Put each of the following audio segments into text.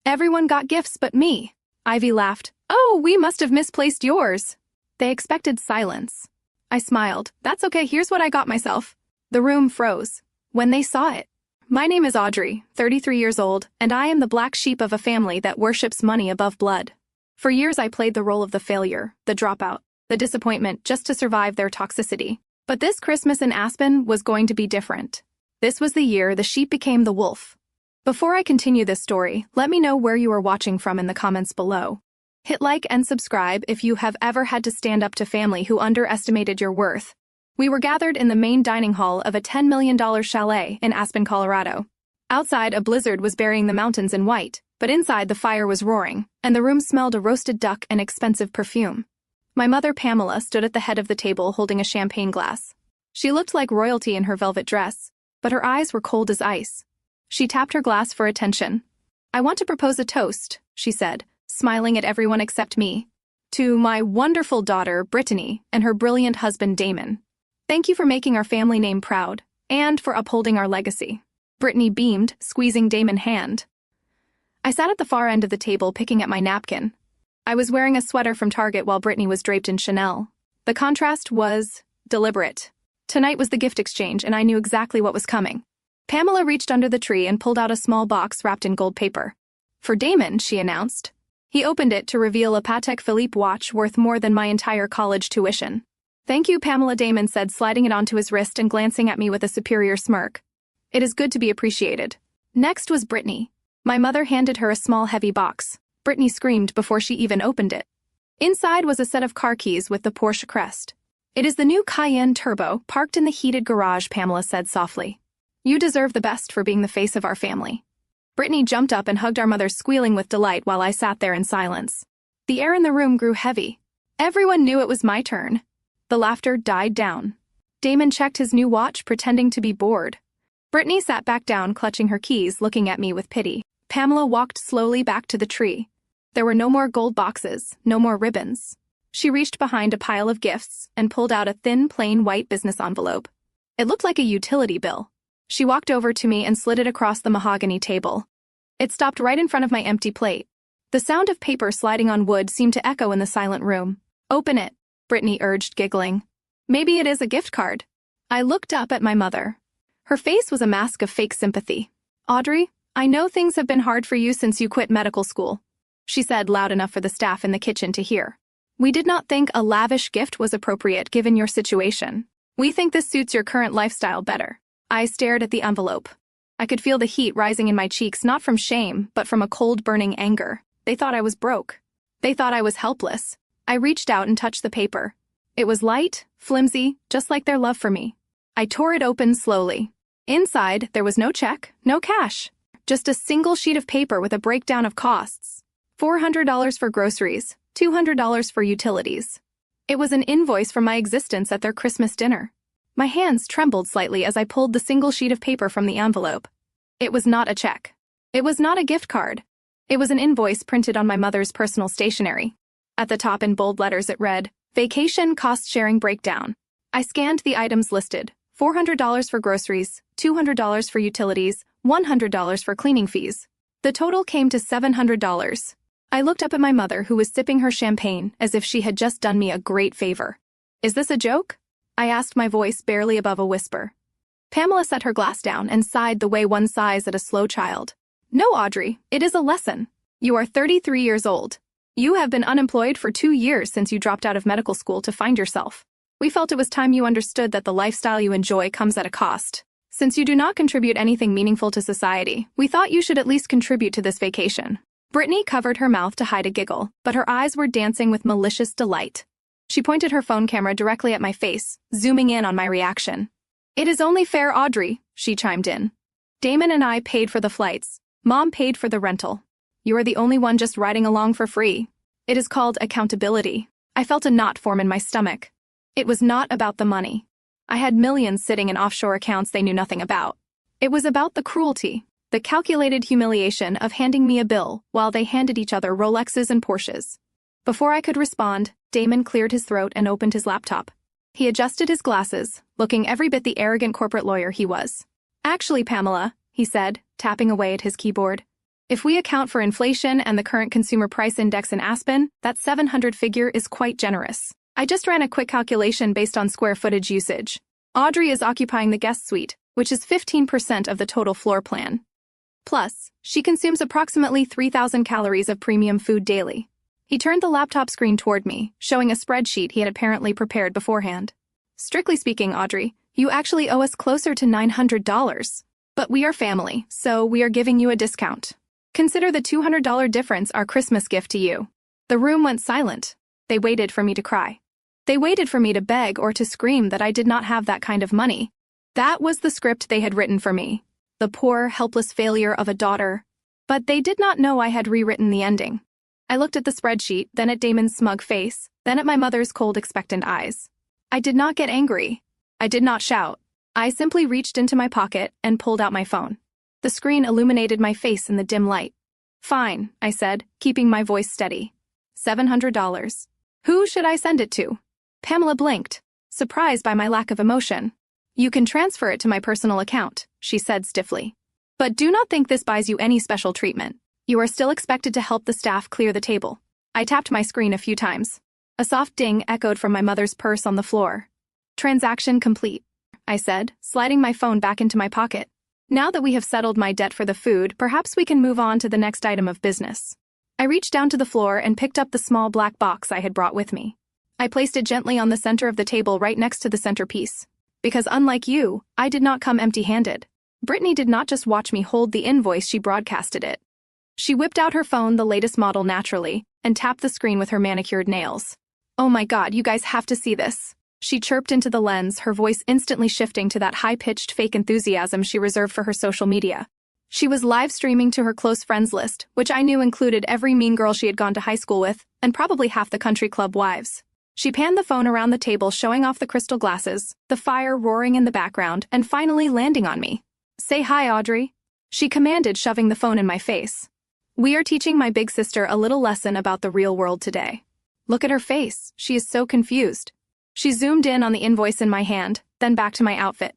Everyone got gifts but me. Ivy laughed. Oh, we must have misplaced yours. They expected silence. I smiled. That's okay, here's what I got myself. The room froze when they saw it. My name is Audrey, 33 years old, and I am the black sheep of a family that worships money above blood. For years I played the role of the failure, the dropout, the disappointment just to survive their toxicity. But this Christmas in Aspen was going to be different. This was the year the sheep became the wolf. Before I continue this story, let me know where you are watching from in the comments below. Hit like and subscribe if you have ever had to stand up to family who underestimated your worth. We were gathered in the main dining hall of a $10 million chalet in Aspen, Colorado. Outside, a blizzard was burying the mountains in white, but inside the fire was roaring, and the room smelled of roasted duck and expensive perfume. My mother, Pamela, stood at the head of the table holding a champagne glass. She looked like royalty in her velvet dress, but her eyes were cold as ice. She tapped her glass for attention. I want to propose a toast, she said, smiling at everyone except me. To my wonderful daughter, Brittany, and her brilliant husband, Damon. Thank you for making our family name proud, and for upholding our legacy. Brittany beamed, squeezing Damon's hand. I sat at the far end of the table picking at my napkin. I was wearing a sweater from Target while Brittany was draped in Chanel. The contrast was deliberate. Tonight was the gift exchange, and I knew exactly what was coming. Pamela reached under the tree and pulled out a small box wrapped in gold paper. For Damon, she announced. He opened it to reveal a Patek Philippe watch worth more than my entire college tuition. Thank you, Pamela, Damon said, sliding it onto his wrist and glancing at me with a superior smirk. It is good to be appreciated. Next was Brittany. My mother handed her a small, heavy box. Brittany screamed before she even opened it. Inside was a set of car keys with the Porsche crest. It is the new Cayenne Turbo, parked in the heated garage, Pamela said softly. You deserve the best for being the face of our family. Brittany jumped up and hugged our mother, squealing with delight while I sat there in silence. The air in the room grew heavy. Everyone knew it was my turn. The laughter died down. Damon checked his new watch, pretending to be bored. Brittany sat back down, clutching her keys, looking at me with pity. Pamela walked slowly back to the tree. There were no more gold boxes, no more ribbons. She reached behind a pile of gifts and pulled out a thin, plain white business envelope. It looked like a utility bill. She walked over to me and slid it across the mahogany table. It stopped right in front of my empty plate. The sound of paper sliding on wood seemed to echo in the silent room. Open it, Brittany urged, giggling. Maybe it is a gift card. I looked up at my mother. Her face was a mask of fake sympathy. Audrey, I know things have been hard for you since you quit medical school, she said loud enough for the staff in the kitchen to hear. We did not think a lavish gift was appropriate given your situation. We think this suits your current lifestyle better. I stared at the envelope. I could feel the heat rising in my cheeks, not from shame, but from a cold, burning anger. They thought I was broke. They thought I was helpless. I reached out and touched the paper. It was light, flimsy, just like their love for me. I tore it open slowly. Inside, there was no check, no cash. Just a single sheet of paper with a breakdown of costs. $400 for groceries, $200 for utilities. It was an invoice for my existence at their Christmas dinner. My hands trembled slightly as I pulled the single sheet of paper from the envelope. It was not a check. It was not a gift card. It was an invoice printed on my mother's personal stationery. At the top in bold letters it read, Vacation Cost Sharing Breakdown. I scanned the items listed, $400 for groceries, $200 for utilities, $100 for cleaning fees. The total came to $700. I looked up at my mother, who was sipping her champagne as if she had just done me a great favor. Is this a joke? I asked, my voice barely above a whisper. Pamela set her glass down and sighed the way one sighs at a slow child. No, Audrey, it is a lesson. You are 33 years old. You have been unemployed for 2 years since you dropped out of medical school to find yourself. We felt it was time you understood that the lifestyle you enjoy comes at a cost. Since you do not contribute anything meaningful to society, we thought you should at least contribute to this vacation. Brittany covered her mouth to hide a giggle, but her eyes were dancing with malicious delight. She pointed her phone camera directly at my face, zooming in on my reaction. It is only fair, Audrey, she chimed in. Damon and I paid for the flights. Mom paid for the rental. You are the only one just riding along for free. It is called accountability. I felt a knot form in my stomach. It was not about the money. I had millions sitting in offshore accounts they knew nothing about. It was about the cruelty, the calculated humiliation of handing me a bill while they handed each other Rolexes and Porsches. Before I could respond, Damon cleared his throat and opened his laptop. He adjusted his glasses, looking every bit the arrogant corporate lawyer he was. Actually, Pamela, he said, tapping away at his keyboard, If we account for inflation and the current consumer price index in Aspen, that 700 figure is quite generous. I just ran a quick calculation based on square footage usage. Audrey is occupying the guest suite, which is 15% of the total floor plan. Plus, she consumes approximately 3,000 calories of premium food daily. He turned the laptop screen toward me, showing a spreadsheet he had apparently prepared beforehand. Strictly speaking, Audrey, you actually owe us closer to $900. But we are family, so we are giving you a discount. Consider the $200 difference our Christmas gift to you. The room went silent. They waited for me to cry. They waited for me to beg or to scream that I did not have that kind of money. That was the script they had written for me. The poor, helpless failure of a daughter. But they did not know I had rewritten the ending. I looked at the spreadsheet, then at Damon's smug face, then at my mother's cold, expectant eyes. I did not get angry. I did not shout. I simply reached into my pocket and pulled out my phone. The screen illuminated my face in the dim light. Fine, I said, keeping my voice steady. $700. Who should I send it to? Pamela blinked, surprised by my lack of emotion. You can transfer it to my personal account, she said stiffly. But do not think this buys you any special treatment. You are still expected to help the staff clear the table. I tapped my screen a few times. A soft ding echoed from my mother's purse on the floor. Transaction complete, I said, sliding my phone back into my pocket. Now that we have settled my debt for the food, perhaps we can move on to the next item of business. I reached down to the floor and picked up the small black box I had brought with me. I placed it gently on the center of the table right next to the centerpiece. Because unlike you, I did not come empty-handed. Brittany did not just watch me hold the invoice, she broadcasted it. She whipped out her phone, the latest model naturally, and tapped the screen with her manicured nails. Oh my God, you guys have to see this. She chirped into the lens, her voice instantly shifting to that high-pitched fake enthusiasm she reserved for her social media. She was live streaming to her close friends list, which I knew included every mean girl she had gone to high school with, and probably half the country club wives. She panned the phone around the table, showing off the crystal glasses, the fire roaring in the background, and finally landing on me. Say hi, Audrey, she commanded, shoving the phone in my face. We are teaching my big sister a little lesson about the real world today. Look at her face, she is so confused. She zoomed in on the invoice in my hand, then back to my outfit.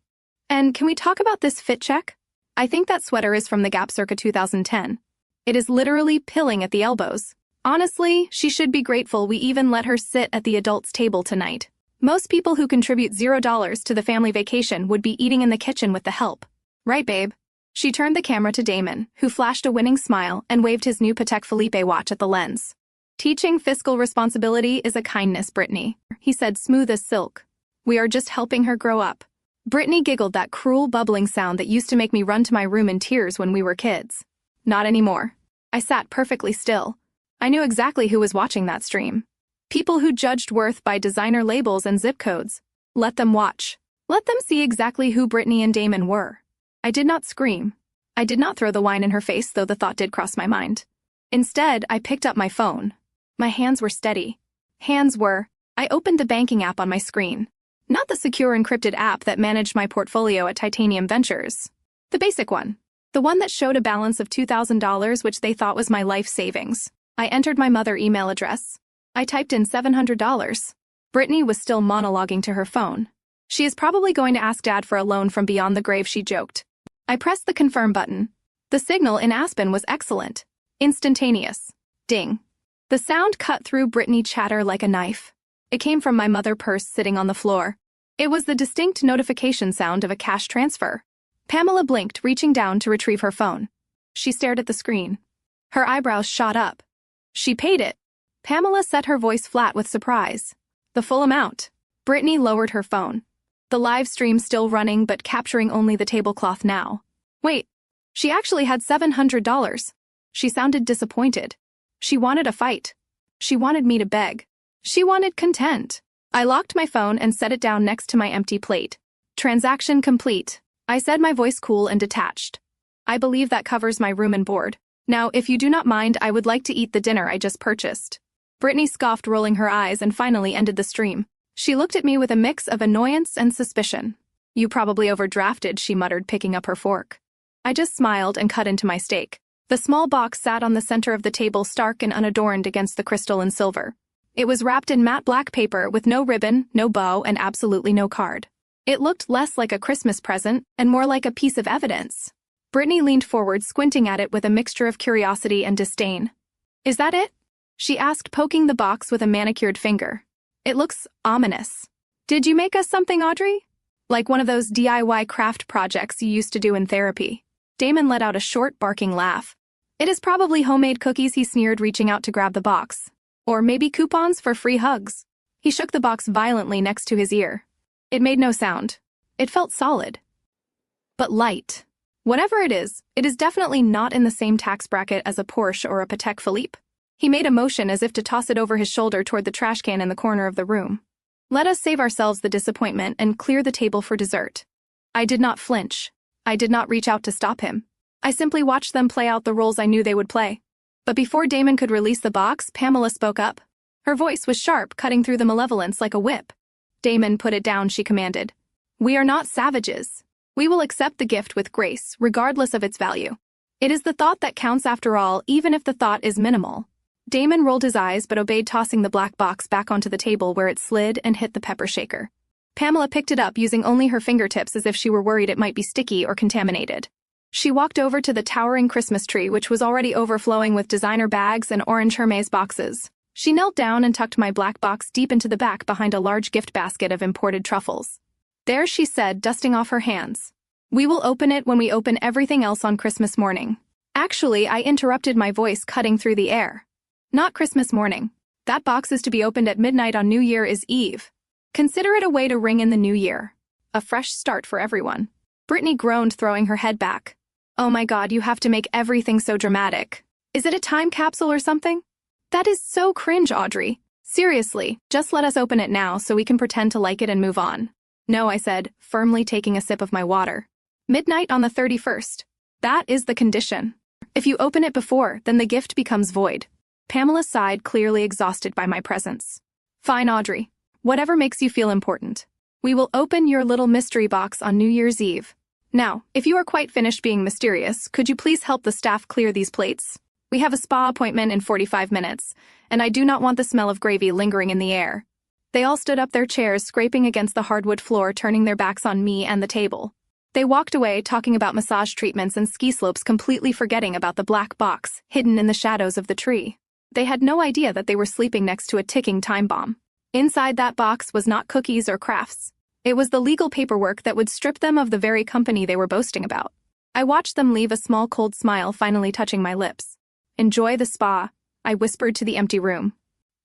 And can we talk about this fit check? I think that sweater is from the Gap circa 2010. It is literally pilling at the elbows. Honestly, she should be grateful we even let her sit at the adults' table tonight. Most people who contribute $0 to the family vacation would be eating in the kitchen with the help. Right, babe? She turned the camera to Damon, who flashed a winning smile and waved his new Patek Philippe watch at the lens. Teaching fiscal responsibility is a kindness, Brittany, he said, smooth as silk. We are just helping her grow up. Brittany giggled, that cruel bubbling sound that used to make me run to my room in tears when we were kids. Not anymore. I sat perfectly still. I knew exactly who was watching that stream. People who judged worth by designer labels and zip codes. Let them watch. Let them see exactly who Brittany and Damon were. I did not scream. I did not throw the wine in her face, though the thought did cross my mind. Instead, I picked up my phone. My hands were steady. I opened the banking app on my screen. Not the secure encrypted app that managed my portfolio at Titanium Ventures. The basic one. The one that showed a balance of $2,000, which they thought was my life savings. I entered my mother email address. I typed in $700. Brittany was still monologuing to her phone. She is probably going to ask Dad for a loan from beyond the grave, she joked. I pressed the confirm button. The signal in Aspen was excellent. Instantaneous. Ding. The sound cut through Brittany chatter like a knife. It came from my mother purse sitting on the floor. It was the distinct notification sound of a cash transfer. Pamela blinked, reaching down to retrieve her phone. She stared at the screen. Her eyebrows shot up. She paid it. Pamela set her voice flat with surprise. The full amount. Brittany lowered her phone. The live stream still running, but capturing only the tablecloth now. Wait, she actually had $700. She sounded disappointed. She wanted a fight. She wanted me to beg. She wanted content. I locked my phone and set it down next to my empty plate. Transaction complete. I said, my voice cool and detached. I believe that covers my room and board. Now, if you do not mind, I would like to eat the dinner I just purchased. Brittany scoffed, rolling her eyes, and finally ended the stream. She looked at me with a mix of annoyance and suspicion. You probably overdrafted, she muttered, picking up her fork. I just smiled and cut into my steak. The small box sat on the center of the table, stark and unadorned against the crystal and silver. It was wrapped in matte black paper with no ribbon, no bow, and absolutely no card. It looked less like a Christmas present and more like a piece of evidence. Brittany leaned forward, squinting at it with a mixture of curiosity and disdain. Is that it? She asked, poking the box with a manicured finger. It looks ominous. Did you make us something, Audrey? Like one of those DIY craft projects you used to do in therapy. Damon let out a short, barking laugh. It is probably homemade cookies, he sneered, reaching out to grab the box. Or maybe coupons for free hugs. He shook the box violently next to his ear. It made no sound. It felt solid. But light. Whatever it is definitely not in the same tax bracket as a Porsche or a Patek Philippe. He made a motion as if to toss it over his shoulder toward the trash can in the corner of the room. Let us save ourselves the disappointment and clear the table for dessert. I did not flinch. I did not reach out to stop him. I simply watched them play out the roles I knew they would play. But before Damon could release the box, Pamela spoke up. Her voice was sharp, cutting through the malevolence like a whip. Damon, put it down, she commanded. We are not savages. We will accept the gift with grace, regardless of its value. It is the thought that counts after all, even if the thought is minimal. Damon rolled his eyes but obeyed, tossing the black box back onto the table where it slid and hit the pepper shaker. Pamela picked it up using only her fingertips as if she were worried it might be sticky or contaminated. She walked over to the towering Christmas tree, which was already overflowing with designer bags and orange Hermes boxes. She knelt down and tucked my black box deep into the back behind a large gift basket of imported truffles. There, she said, dusting off her hands. We will open it when we open everything else on Christmas morning. Actually, I interrupted, my voice cutting through the air. Not Christmas morning. That box is to be opened at midnight on New Year's Eve. Consider it a way to ring in the new year. A fresh start for everyone. Brittany groaned, throwing her head back. Oh my God, you have to make everything so dramatic. Is it a time capsule or something? That is so cringe, Audrey. Seriously, just let us open it now so we can pretend to like it and move on. No, I said, firmly taking a sip of my water. Midnight on the 31st. That is the condition. If you open it before, then the gift becomes void. Pamela sighed, clearly exhausted by my presence. Fine, Audrey. Whatever makes you feel important. We will open your little mystery box on New Year's Eve. Now, if you are quite finished being mysterious, could you please help the staff clear these plates? We have a spa appointment in 45 minutes, and I do not want the smell of gravy lingering in the air. They all stood up, their chairs scraping against the hardwood floor, turning their backs on me and the table. They walked away, talking about massage treatments and ski slopes, completely forgetting about the black box hidden in the shadows of the tree. They had no idea that they were sleeping next to a ticking time bomb. Inside that box was not cookies or crafts. It was the legal paperwork that would strip them of the very company they were boasting about. I watched them leave, a small cold smile finally touching my lips. Enjoy the spa, I whispered to the empty room.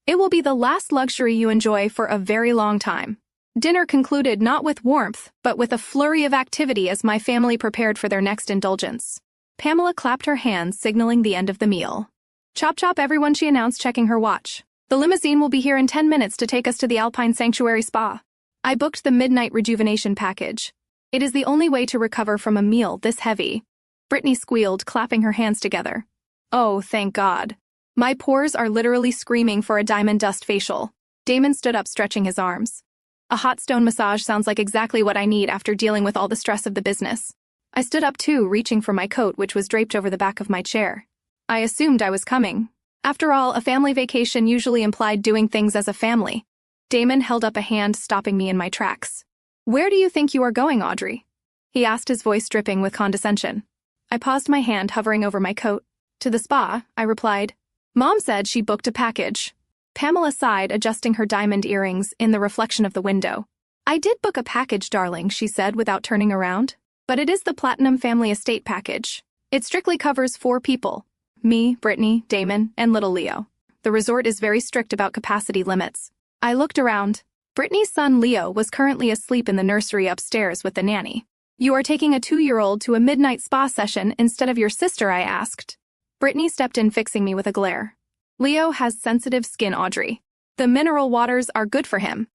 It will be the last luxury you enjoy for a very long time. Dinner concluded not with warmth, but with a flurry of activity as my family prepared for their next indulgence. Pamela clapped her hands, signaling the end of the meal. Chop chop, everyone, she announced, checking her watch. The limousine will be here in 10 minutes to take us to the Alpine Sanctuary Spa. I booked the midnight rejuvenation package. It is the only way to recover from a meal this heavy. Brittany squealed, clapping her hands together. Oh, thank God. My pores are literally screaming for a diamond dust facial. Damon stood up, stretching his arms. A hot stone massage sounds like exactly what I need after dealing with all the stress of the business. I stood up too, reaching for my coat, which was draped over the back of my chair. I assumed I was coming. After all, a family vacation usually implied doing things as a family. Damon held up a hand, stopping me in my tracks. Where do you think you are going, Audrey? He asked, his voice dripping with condescension. I paused, my hand hovering over my coat. To the spa, I replied. Mom said she booked a package. Pamela sighed, adjusting her diamond earrings in the reflection of the window. I did book a package, darling, she said without turning around. But it is the Platinum Family Estate package. It strictly covers 4 people. Me, Brittany, Damon, and little Leo. The resort is very strict about capacity limits. I looked around. Brittany's son Leo was currently asleep in the nursery upstairs with the nanny. You are taking a 2-year-old to a midnight spa session instead of your sister, I asked. Brittany stepped in, fixing me with a glare. Leo has sensitive skin, Audrey. The mineral waters are good for him.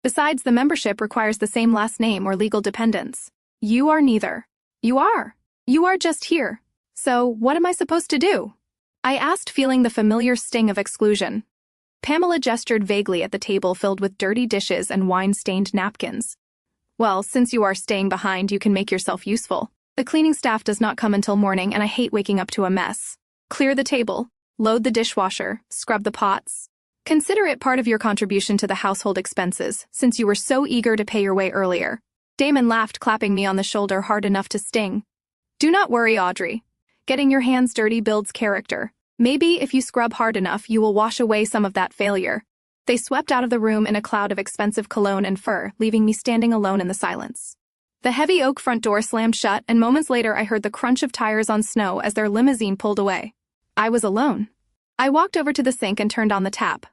Besides, the membership requires the same last name or legal dependents. You are neither. You are. You are just here. So, what am I supposed to do? I asked, feeling the familiar sting of exclusion. Pamela gestured vaguely at the table filled with dirty dishes and wine-stained napkins. Well, since you are staying behind, you can make yourself useful. The cleaning staff does not come until morning, and I hate waking up to a mess. Clear the table, load the dishwasher, scrub the pots. Consider it part of your contribution to the household expenses, since you were so eager to pay your way earlier. Damon laughed, clapping me on the shoulder hard enough to sting. Do not worry, Audrey. Getting your hands dirty builds character. Maybe if you scrub hard enough, you will wash away some of that failure. They swept out of the room in a cloud of expensive cologne and fur, leaving me standing alone in the silence. The heavy oak front door slammed shut, and moments later I heard the crunch of tires on snow as their limousine pulled away. I was alone. I walked over to the sink and turned on the tap.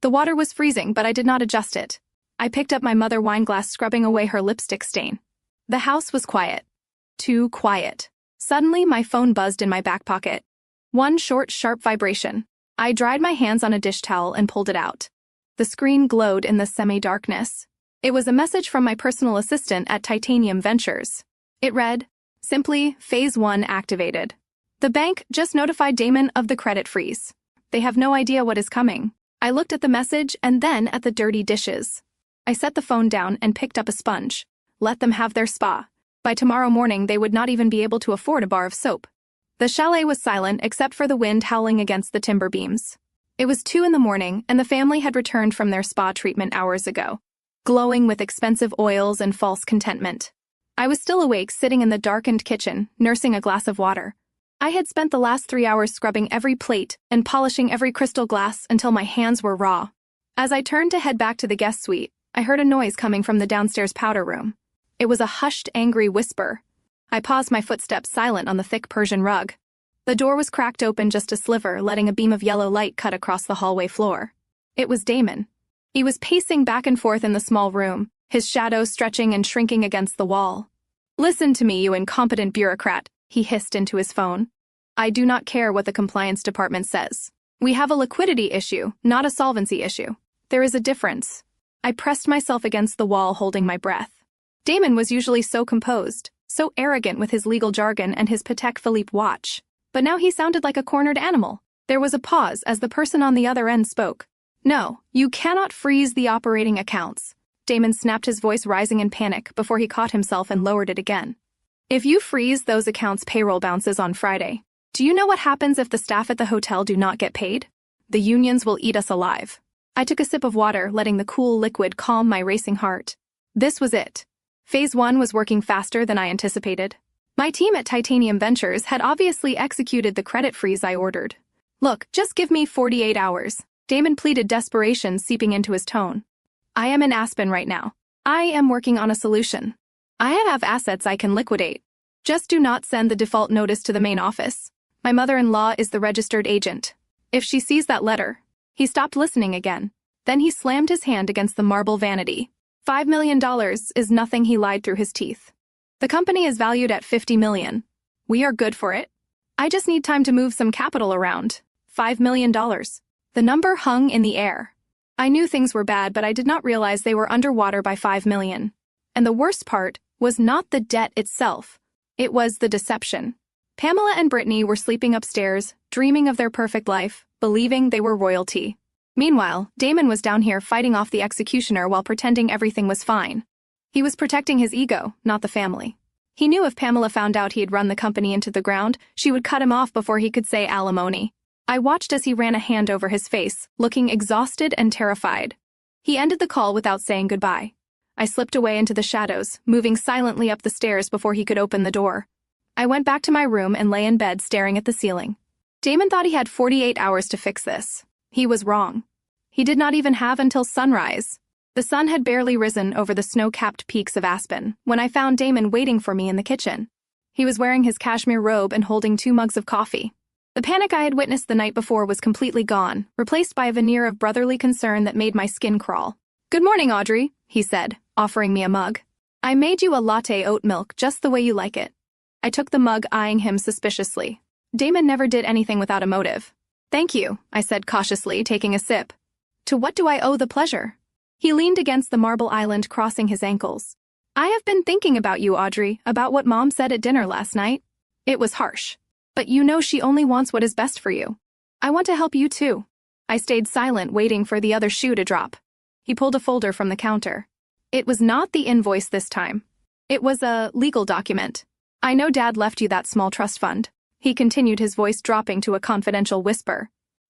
The water was freezing, but I did not adjust it. I picked up my mother wine glass, scrubbing away her lipstick stain. The house was quiet. Too quiet. Suddenly, my phone buzzed in my back pocket. One short, sharp vibration. I dried my hands on a dish towel and pulled it out. The screen glowed in the semi-darkness. It was a message from my personal assistant at Titanium Ventures. It read, simply, Phase 1 activated. The bank just notified Damon of the credit freeze. They have no idea what is coming. I looked at the message and then at the dirty dishes. I set the phone down and picked up a sponge. Let them have their spa. By tomorrow morning, they would not even be able to afford a bar of soap. The chalet was silent except for the wind howling against the timber beams. It was 2 a.m, and the family had returned from their spa treatment hours ago, glowing with expensive oils and false contentment. I was still awake, sitting in the darkened kitchen, nursing a glass of water. I had spent the last 3 hours scrubbing every plate and polishing every crystal glass until my hands were raw. As I turned to head back to the guest suite, I heard a noise coming from the downstairs powder room. It was a hushed, angry whisper. I paused, my footsteps silent on the thick Persian rug. The door was cracked open just a sliver, letting a beam of yellow light cut across the hallway floor. It was Damon. He was pacing back and forth in the small room, his shadow stretching and shrinking against the wall. "Listen to me, you incompetent bureaucrat," he hissed into his phone. "I do not care what the compliance department says. We have a liquidity issue, not a solvency issue. There is a difference." I pressed myself against the wall, holding my breath. Damon was usually so composed, so arrogant with his legal jargon and his Patek Philippe watch. But now he sounded like a cornered animal. There was a pause as the person on the other end spoke. "No, you cannot freeze the operating accounts." Damon snapped, his voice rising in panic before he caught himself and lowered it again. "If you freeze those accounts, payroll bounces on Friday. Do you know what happens if the staff at the hotel do not get paid? The unions will eat us alive." I took a sip of water, letting the cool liquid calm my racing heart. This was it. Phase 1 was working faster than I anticipated. My team at Titanium Ventures had obviously executed the credit freeze I ordered. "Look, just give me 48 hours. Damon pleaded, desperation seeping into his tone. "I am in Aspen right now. I am working on a solution. I have assets I can liquidate. Just do not send the default notice to the main office. My mother-in-law is the registered agent. If she sees that letter..." He stopped listening again. Then he slammed his hand against the marble vanity. $5 million is nothing, he lied through his teeth. "The company is valued at $50 million. We are good for it. I just need time to move some capital around. $5 million. The number hung in the air. I knew things were bad, but I did not realize they were underwater by $5 million. And the worst part was not the debt itself. It was the deception. Pamela and Brittany were sleeping upstairs, dreaming of their perfect life, believing they were royalty. Meanwhile, Damon was down here fighting off the executioner while pretending everything was fine. He was protecting his ego, not the family. He knew if Pamela found out he had run the company into the ground, she would cut him off before he could say alimony. I watched as he ran a hand over his face, looking exhausted and terrified. He ended the call without saying goodbye. I slipped away into the shadows, moving silently up the stairs before he could open the door. I went back to my room and lay in bed staring at the ceiling. Damon thought he had 48 hours to fix this. He was wrong. He did not even have until sunrise. The sun had barely risen over the snow-capped peaks of Aspen when I found Damon waiting for me in the kitchen. He was wearing his cashmere robe and holding 2 mugs of coffee. The panic I had witnessed the night before was completely gone, replaced by a veneer of brotherly concern that made my skin crawl. "Good morning, Audrey," he said, offering me a mug. "I made you a latte oat milk just the way you like it." I took the mug, eyeing him suspiciously. Damon never did anything without a motive. "Thank you," I said cautiously, taking a sip. "To what do I owe the pleasure?" He leaned against the marble island, crossing his ankles. "I have been thinking about you, Audrey, about what Mom said at dinner last night. It was harsh. But you know she only wants what is best for you. I want to help you too." I stayed silent, waiting for the other shoe to drop. He pulled a folder from the counter. It was not the invoice this time. It was a legal document. "I know Dad left you that small trust fund," he continued, his voice dropping to a confidential whisper.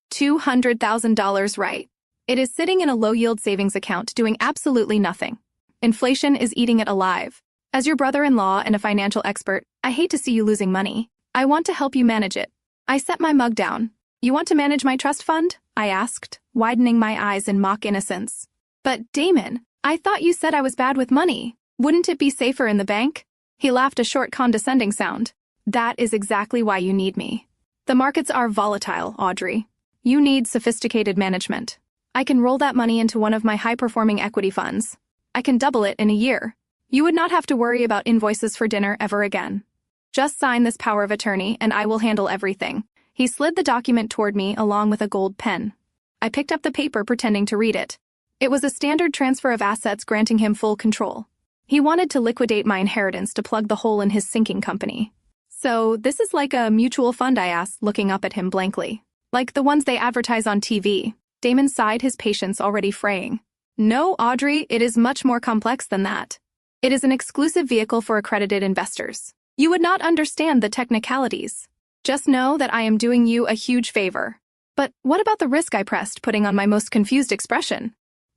$200,000, right? "It is sitting in a low-yield savings account doing absolutely nothing. Inflation is eating it alive. As your brother-in-law and a financial expert, I hate to see you losing money. I want to help you manage it. I set my mug down. You want to manage my trust fund? I asked, widening my eyes in mock innocence. But Damon, I thought you said I was bad with money. Wouldn't it be safer in the bank? He laughed a short condescending sound. That is exactly why you need me. The markets are volatile, Audrey. You need sophisticated management. I can roll that money into one of my high-performing equity funds. I can double it in a year. You would not have to worry about invoices for dinner ever again. Just sign this power of attorney and I will handle everything. He slid the document toward me along with a gold pen. I picked up the paper pretending to read it. It was a standard transfer of assets granting him full control. He wanted to liquidate my inheritance to plug the hole in his sinking company. So, this is like a mutual fund, I asked, looking up at him blankly. Like the ones they advertise on TV. Damon sighed, his patience already fraying. No, Audrey, it is much more complex than that. It is an exclusive vehicle for accredited investors. You would not understand the technicalities. Just know that I am doing you a huge favor. But what about the risk, I pressed, putting on my most confused expression?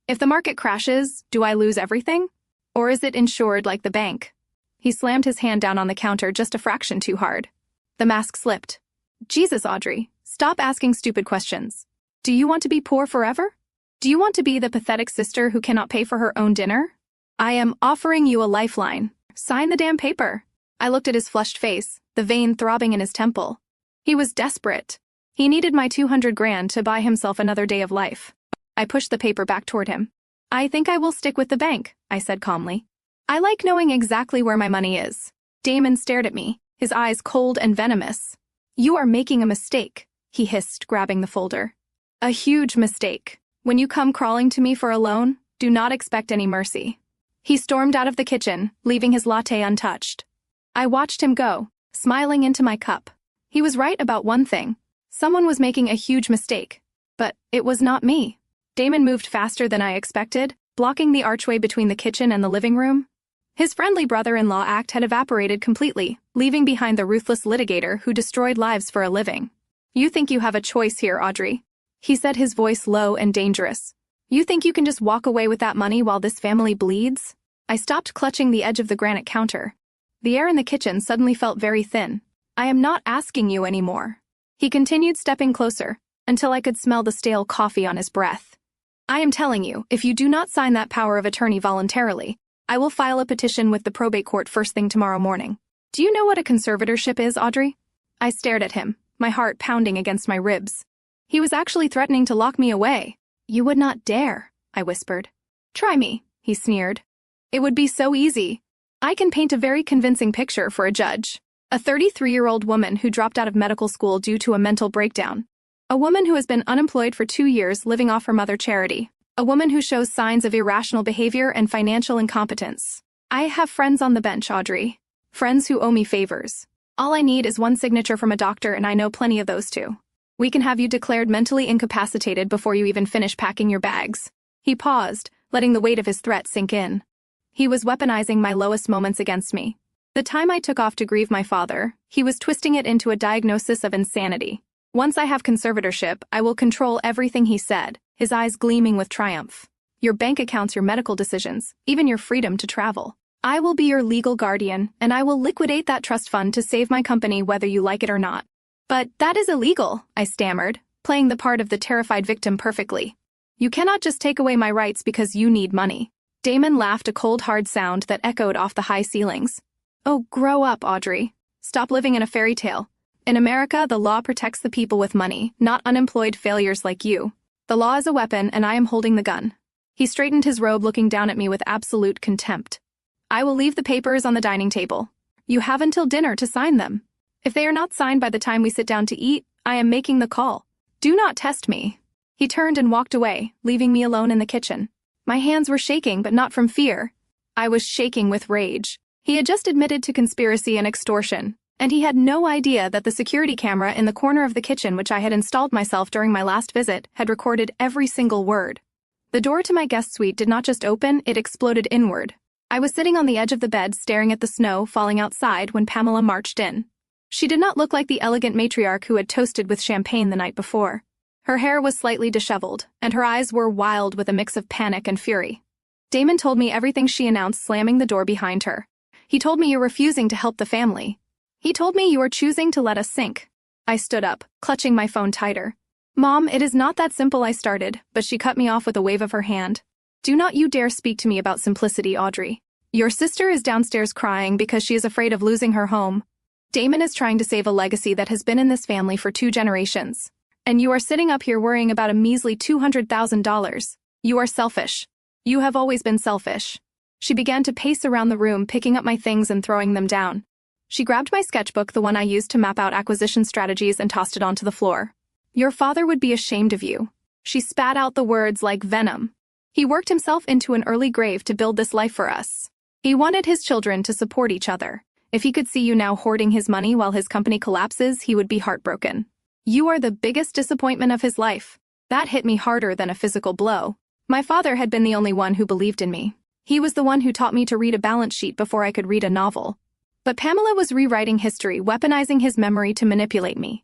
If the market crashes, do I lose everything? Or is it insured like the bank? He slammed his hand down on the counter just a fraction too hard. The mask slipped. Jesus, Audrey, stop asking stupid questions. Do you want to be poor forever? Do you want to be the pathetic sister who cannot pay for her own dinner? I am offering you a lifeline. Sign the damn paper. I looked at his flushed face, the vein throbbing in his temple. He was desperate. He needed my 200 grand to buy himself another day of life. I pushed the paper back toward him. I think I will stick with the bank, I said calmly. I like knowing exactly where my money is. Damon stared at me, his eyes cold and venomous. You are making a mistake, he hissed, grabbing the folder. A huge mistake. When you come crawling to me for a loan, do not expect any mercy. He stormed out of the kitchen, leaving his latte untouched. I watched him go, smiling into my cup. He was right about one thing. Someone was making a huge mistake. But it was not me. Damon moved faster than I expected, blocking the archway between the kitchen and the living room. His friendly brother-in-law act had evaporated completely, leaving behind the ruthless litigator who destroyed lives for a living. You think you have a choice here, Audrey? He said, his voice low and dangerous. You think you can just walk away with that money while this family bleeds? I stopped clutching the edge of the granite counter. The air in the kitchen suddenly felt very thin. I am not asking you anymore. He continued, stepping closer, until I could smell the stale coffee on his breath. I am telling you, if you do not sign that power of attorney voluntarily, I will file a petition with the probate court first thing tomorrow morning. Do you know what a conservatorship is, Audrey? I stared at him, my heart pounding against my ribs. He was actually threatening to lock me away. You would not dare, I whispered. Try me, he sneered. It would be so easy. I can paint a very convincing picture for a judge. A 33-year-old woman who dropped out of medical school due to a mental breakdown. A woman who has been unemployed for 2 years living off her mother charity. A woman who shows signs of irrational behavior and financial incompetence. I have friends on the bench, Audrey. Friends who owe me favors. All I need is one signature from a doctor, and I know plenty of those too. We can have you declared mentally incapacitated before you even finish packing your bags. He paused, letting the weight of his threat sink in. He was weaponizing my lowest moments against me. The time I took off to grieve my father, he was twisting it into a diagnosis of insanity. Once I have conservatorship, I will control everything, he said, his eyes gleaming with triumph. Your bank accounts, your medical decisions, even your freedom to travel. I will be your legal guardian, and I will liquidate that trust fund to save my company whether you like it or not. But that is illegal, I stammered, playing the part of the terrified victim perfectly. You cannot just take away my rights because you need money. Damon laughed, a cold, hard sound that echoed off the high ceilings. Oh, grow up, Audrey. Stop living in a fairy tale. In America, the law protects the people with money, not unemployed failures like you. The law is a weapon, and I am holding the gun. He straightened his robe, looking down at me with absolute contempt. I will leave the papers on the dining table. You have until dinner to sign them. If they are not signed by the time we sit down to eat, I am making the call. Do not test me. He turned and walked away, leaving me alone in the kitchen. My hands were shaking, but not from fear. I was shaking with rage. He had just admitted to conspiracy and extortion, and he had no idea that the security camera in the corner of the kitchen, which I had installed myself during my last visit, had recorded every single word. The door to my guest suite did not just open, it exploded inward. I was sitting on the edge of the bed staring at the snow falling outside when Pamela marched in. She did not look like the elegant matriarch who had toasted with champagne the night before. Her hair was slightly disheveled, and her eyes were wild with a mix of panic and fury. Damon told me everything, she announced, slamming the door behind her. He told me you're refusing to help the family. He told me you are choosing to let us sink. I stood up, clutching my phone tighter. Mom, it is not that simple, I started, but she cut me off with a wave of her hand. Do not you dare speak to me about simplicity, Audrey. Your sister is downstairs crying because she is afraid of losing her home. Damon is trying to save a legacy that has been in this family for 2 generations. And you are sitting up here worrying about a measly $200,000. You are selfish. You have always been selfish. She began to pace around the room, picking up my things and throwing them down. She grabbed my sketchbook, the one I used to map out acquisition strategies, and tossed it onto the floor. Your father would be ashamed of you. She spat out the words like venom. He worked himself into an early grave to build this life for us. He wanted his children to support each other. If he could see you now hoarding his money while his company collapses, he would be heartbroken. You are the biggest disappointment of his life. That hit me harder than a physical blow. My father had been the only one who believed in me. He was the one who taught me to read a balance sheet before I could read a novel. But Pamela was rewriting history, weaponizing his memory to manipulate me.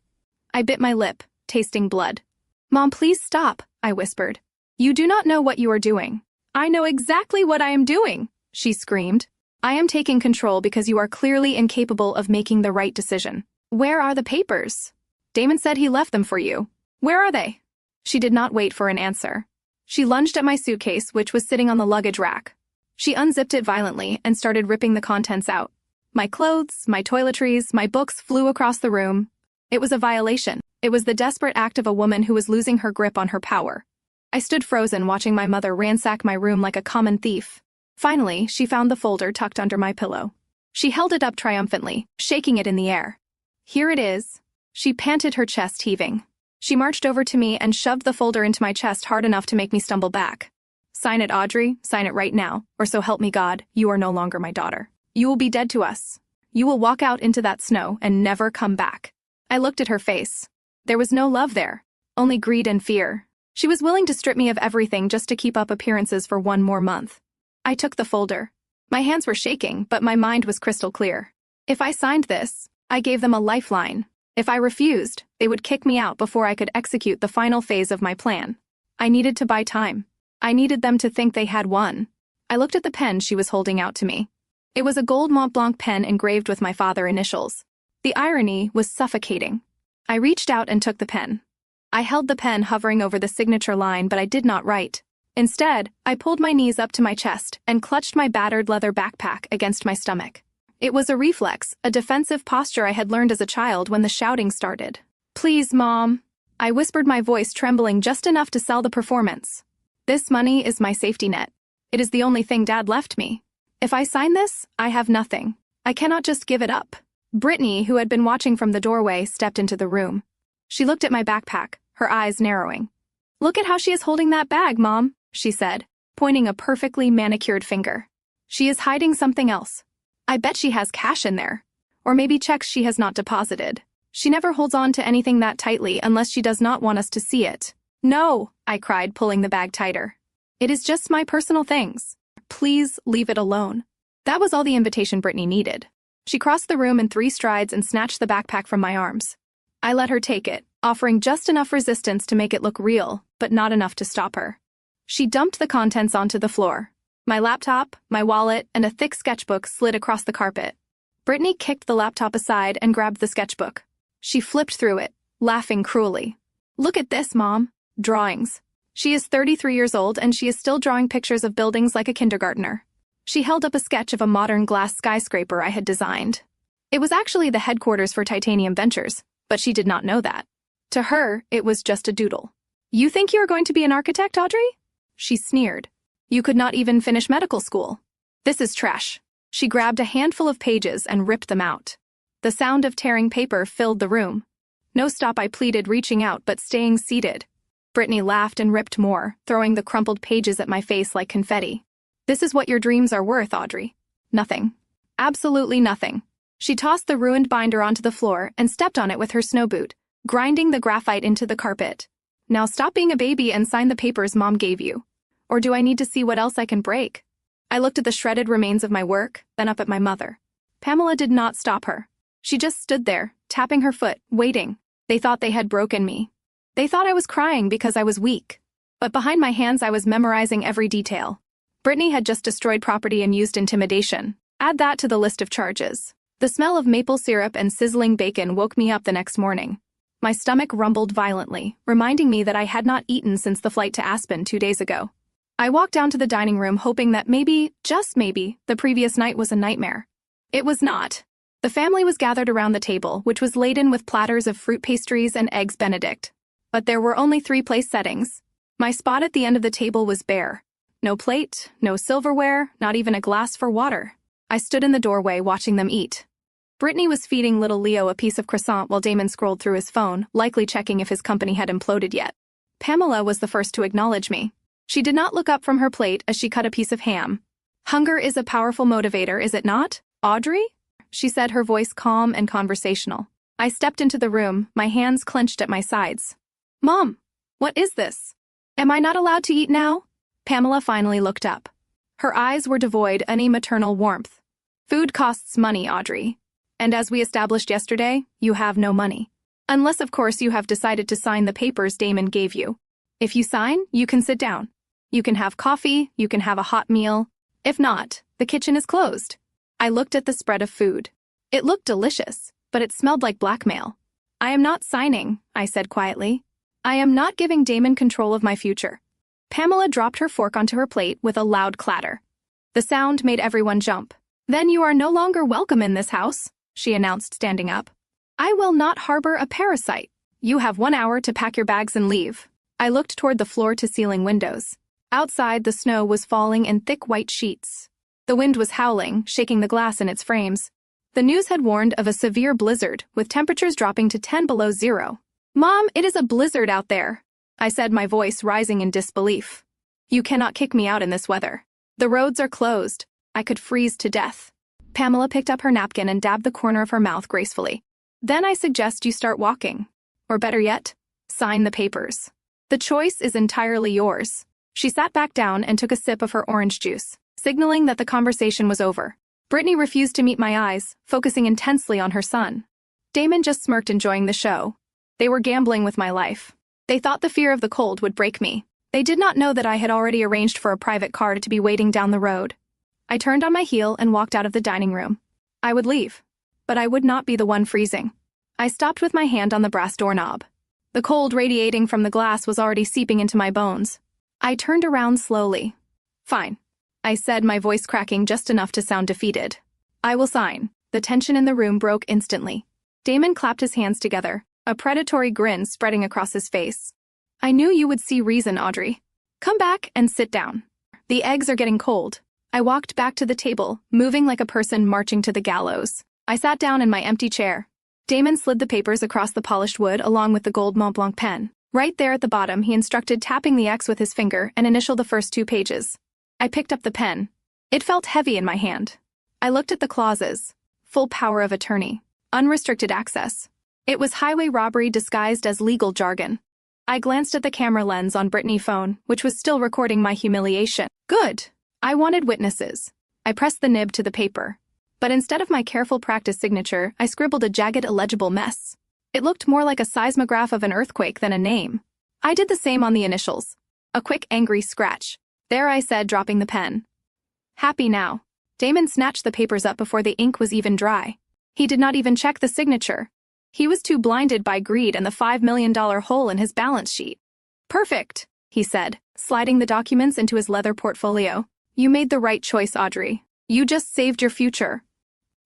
I bit my lip, tasting blood. Mom, please stop, I whispered. You do not know what you are doing. I know exactly what I am doing, she screamed. I am taking control because you are clearly incapable of making the right decision. Where are the papers? Damon said he left them for you. Where are they? She did not wait for an answer. She lunged at my suitcase, which was sitting on the luggage rack. She unzipped it violently and started ripping the contents out. My clothes, my toiletries, my books flew across the room. It was a violation. It was the desperate act of a woman who was losing her grip on her power. I stood frozen, watching my mother ransack my room like a common thief. Finally, she found the folder tucked under my pillow. She held it up triumphantly, shaking it in the air. Here it is. She panted, her chest heaving. She marched over to me and shoved the folder into my chest hard enough to make me stumble back. Sign it, Audrey. Sign it right now, or so help me God, you are no longer my daughter. You will be dead to us. You will walk out into that snow and never come back. I looked at her face. There was no love there, only greed and fear. She was willing to strip me of everything just to keep up appearances for 1 more month. I took the folder. My hands were shaking, but my mind was crystal clear. If I signed this, I gave them a lifeline. If I refused, they would kick me out before I could execute the final phase of my plan. I needed to buy time. I needed them to think they had won. I looked at the pen she was holding out to me. It was a gold Mont Blanc pen engraved with my father's initials. The irony was suffocating. I reached out and took the pen. I held the pen hovering over the signature line, but I did not write. Instead, I pulled my knees up to my chest and clutched my battered leather backpack against my stomach. It was a reflex, a defensive posture I had learned as a child when the shouting started. Please, Mom. I whispered, my voice trembling just enough to sell the performance. This money is my safety net. It is the only thing Dad left me. If I sign this, I have nothing. I cannot just give it up. Brittany, who had been watching from the doorway, stepped into the room. She looked at my backpack, her eyes narrowing. Look at how she is holding that bag, Mom, she said, pointing a perfectly manicured finger. She is hiding something else. I bet she has cash in there. Or maybe checks she has not deposited. She never holds on to anything that tightly unless she does not want us to see it. No, I cried, pulling the bag tighter. It is just my personal things. Please leave it alone. That was all the invitation Brittany needed. She crossed the room in 3 strides and snatched the backpack from my arms. I let her take it, offering just enough resistance to make it look real, but not enough to stop her. She dumped the contents onto the floor. My laptop, my wallet, and a thick sketchbook slid across the carpet. Brittany kicked the laptop aside and grabbed the sketchbook. She flipped through it, laughing cruelly. Look at this, Mom. Drawings. She is 33 years old and she is still drawing pictures of buildings like a kindergartner. She held up a sketch of a modern glass skyscraper I had designed. It was actually the headquarters for Titanium Ventures, but she did not know that. To her, it was just a doodle. You think you are going to be an architect, Audrey? She sneered. You could not even finish medical school. This is trash. She grabbed a handful of pages and ripped them out. The sound of tearing paper filled the room. No, stop, I pleaded, reaching out but staying seated. Brittany laughed and ripped more, throwing the crumpled pages at my face like confetti. This is what your dreams are worth, Audrey. Nothing. Absolutely nothing. She tossed the ruined binder onto the floor and stepped on it with her snow boot, grinding the graphite into the carpet. Now stop being a baby and sign the papers Mom gave you. Or do I need to see what else I can break? I looked at the shredded remains of my work, then up at my mother. Pamela did not stop her. She just stood there, tapping her foot, waiting. They thought they had broken me. They thought I was crying because I was weak. But behind my hands I was memorizing every detail. Brittany had just destroyed property and used intimidation. Add that to the list of charges. The smell of maple syrup and sizzling bacon woke me up the next morning. My stomach rumbled violently, reminding me that I had not eaten since the flight to Aspen 2 days ago. I walked down to the dining room hoping that maybe, just maybe, the previous night was a nightmare. It was not. The family was gathered around the table, which was laden with platters of fruit pastries and eggs Benedict. But there were only 3 place settings. My spot at the end of the table was bare. No plate, no silverware, not even a glass for water. I stood in the doorway watching them eat. Brittany was feeding little Leo a piece of croissant while Damon scrolled through his phone, likely checking if his company had imploded yet. Pamela was the first to acknowledge me. She did not look up from her plate as she cut a piece of ham. Hunger is a powerful motivator, is it not, Audrey? She said, her voice calm and conversational. I stepped into the room, my hands clenched at my sides. Mom, what is this? Am I not allowed to eat now? Pamela finally looked up. Her eyes were devoid of any maternal warmth. Food costs money, Audrey. And as we established yesterday, you have no money. Unless, of course, you have decided to sign the papers Damon gave you. If you sign, you can sit down. You can have coffee, you can have a hot meal. If not, the kitchen is closed. I looked at the spread of food. It looked delicious, but it smelled like blackmail. I am not signing, I said quietly. I am not giving Damon control of my future. Pamela dropped her fork onto her plate with a loud clatter. The sound made everyone jump. Then you are no longer welcome in this house, she announced, standing up. I will not harbor a parasite. You have 1 hour to pack your bags and leave. I looked toward the floor-to-ceiling windows. Outside, the snow was falling in thick white sheets. The wind was howling, shaking the glass in its frames. The news had warned of a severe blizzard, with temperatures dropping to 10 below zero. Mom, it is a blizzard out there, I said, my voice rising in disbelief. You cannot kick me out in this weather. The roads are closed. I could freeze to death. Pamela picked up her napkin and dabbed the corner of her mouth gracefully. Then I suggest you start walking. Or better yet, sign the papers. The choice is entirely yours. She sat back down and took a sip of her orange juice, signaling that the conversation was over. Brittany refused to meet my eyes, focusing intensely on her son. Damon just smirked, enjoying the show. They were gambling with my life. They thought the fear of the cold would break me. They did not know that I had already arranged for a private car to be waiting down the road. I turned on my heel and walked out of the dining room. I would leave, but I would not be the one freezing. I stopped with my hand on the brass doorknob. The cold radiating from the glass was already seeping into my bones. I turned around slowly. Fine, I said, my voice cracking just enough to sound defeated. I will sign. The tension in the room broke instantly. Damon clapped his hands together, a predatory grin spreading across his face. I knew you would see reason, Audrey. Come back and sit down. The eggs are getting cold. I walked back to the table, moving like a person marching to the gallows. I sat down in my empty chair. Damon slid the papers across the polished wood along with the gold Mont Blanc pen. Right there at the bottom, he instructed, tapping the X with his finger, and initialed the first 2 pages. I picked up the pen. It felt heavy in my hand. I looked at the clauses. Full power of attorney. Unrestricted access. It was highway robbery disguised as legal jargon. I glanced at the camera lens on Brittany's phone, which was still recording my humiliation. Good. I wanted witnesses. I pressed the nib to the paper. But instead of my careful practice signature, I scribbled a jagged, illegible mess. It looked more like a seismograph of an earthquake than a name. I did the same on the initials. A quick, angry scratch. There, I said, dropping the pen. Happy now. Damon snatched the papers up before the ink was even dry. He did not even check the signature. He was too blinded by greed and the $5 million hole in his balance sheet. Perfect, he said, sliding the documents into his leather portfolio. You made the right choice, Audrey. You just saved your future.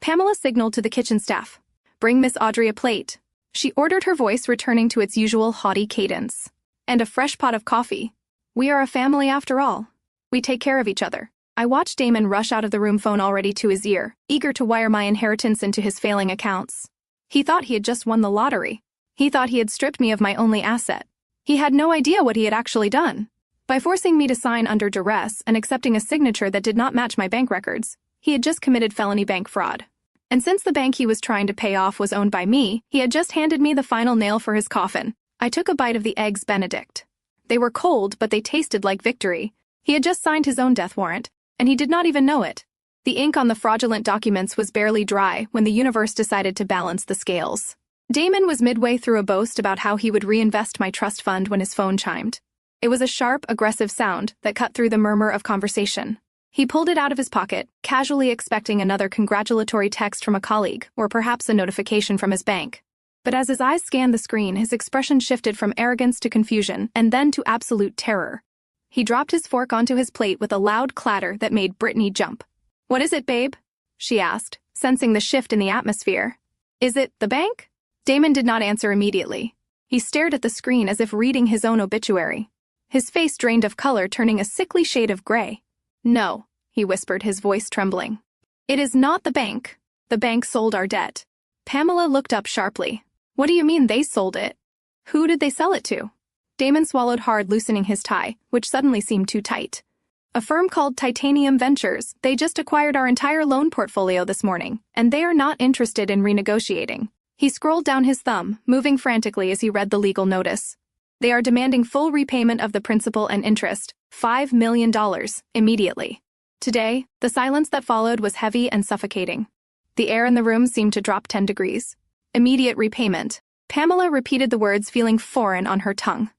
Pamela signaled to the kitchen staff. Bring Miss Audrey a plate. She ordered, her voice returning to its usual haughty cadence. And a fresh pot of coffee. We are a family after all. We take care of each other. I watched Damon rush out of the room, phone already to his ear, eager to wire my inheritance into his failing accounts. He thought he had just won the lottery. He thought he had stripped me of my only asset. He had no idea what he had actually done. By forcing me to sign under duress and accepting a signature that did not match my bank records, he had just committed felony bank fraud. And since the bank he was trying to pay off was owned by me, he had just handed me the final nail for his coffin. I took a bite of the eggs Benedict. They were cold, but they tasted like victory. He had just signed his own death warrant, and he did not even know it. The ink on the fraudulent documents was barely dry when the universe decided to balance the scales. Damon was midway through a boast about how he would reinvest my trust fund when his phone chimed. It was a sharp, aggressive sound that cut through the murmur of conversation. He pulled it out of his pocket, casually expecting another congratulatory text from a colleague or perhaps a notification from his bank. But as his eyes scanned the screen, his expression shifted from arrogance to confusion and then to absolute terror. He dropped his fork onto his plate with a loud clatter that made Brittany jump. "What is it, babe?" she asked, sensing the shift in the atmosphere. "Is it the bank?" Damon did not answer immediately. He stared at the screen as if reading his own obituary. His face drained of color, turning a sickly shade of gray. "No," he whispered, his voice trembling. "It is not the bank. The bank sold our debt." Pamela looked up sharply. "What do you mean they sold it? Who did they sell it to?" Damon swallowed hard, loosening his tie, which suddenly seemed too tight. "A firm called Titanium Ventures. They just acquired our entire loan portfolio this morning, and they are not interested in renegotiating." He scrolled down his thumb, moving frantically as he read the legal notice. "They are demanding full repayment of the principal and interest, $5 million, immediately." Today, the silence that followed was heavy and suffocating. The air in the room seemed to drop 10 degrees. "Immediate repayment." Pamela repeated the words, feeling foreign on her tongue.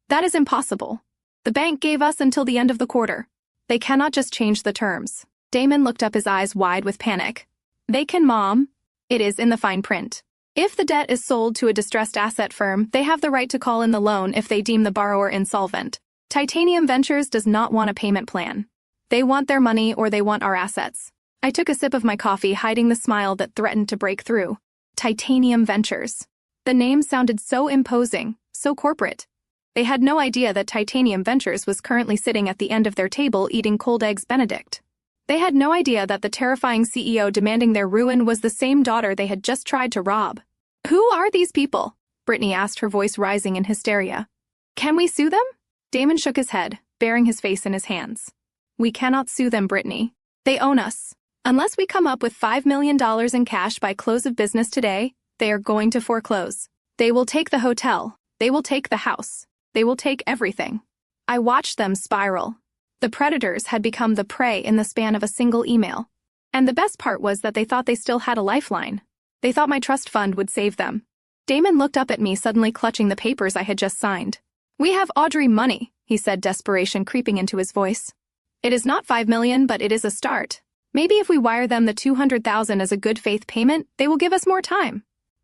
"That is impossible. The bank gave us until the end of the quarter. They cannot just change the terms." Damon looked up, his eyes wide with panic. "They can, Mom. It is in the fine print. If the debt is sold to a distressed asset firm, they have the right to call in the loan if they deem the borrower insolvent. Titanium Ventures does not want a payment plan. They want their money or they want our assets." I took a sip of my coffee, hiding the smile that threatened to break through. Titanium Ventures. The name sounded so imposing, so corporate. They had no idea that Titanium Ventures was currently sitting at the end of their table eating cold eggs Benedict. They had no idea that the terrifying CEO demanding their ruin was the same daughter they had just tried to rob. "Who are these people?" Brittany asked, her voice rising in hysteria. "Can we sue them?" Damon shook his head, burying his face in his hands. "We cannot sue them, Brittany. They own us. Unless we come up with $5 million in cash by close of business today, they are going to foreclose. They will take the hotel. They will take the house. They will take everything." I watched them spiral. The predators had become the prey in the span of a single email. And the best part was that they thought they still had a lifeline. They thought my trust fund would save them. Damon looked up at me, suddenly clutching the papers I had just signed. "We have Audrey money," he said, desperation creeping into his voice. "It is not $5 million, but it is a start. Maybe if we wire them the $200,000 as a good faith payment, they will give us more time."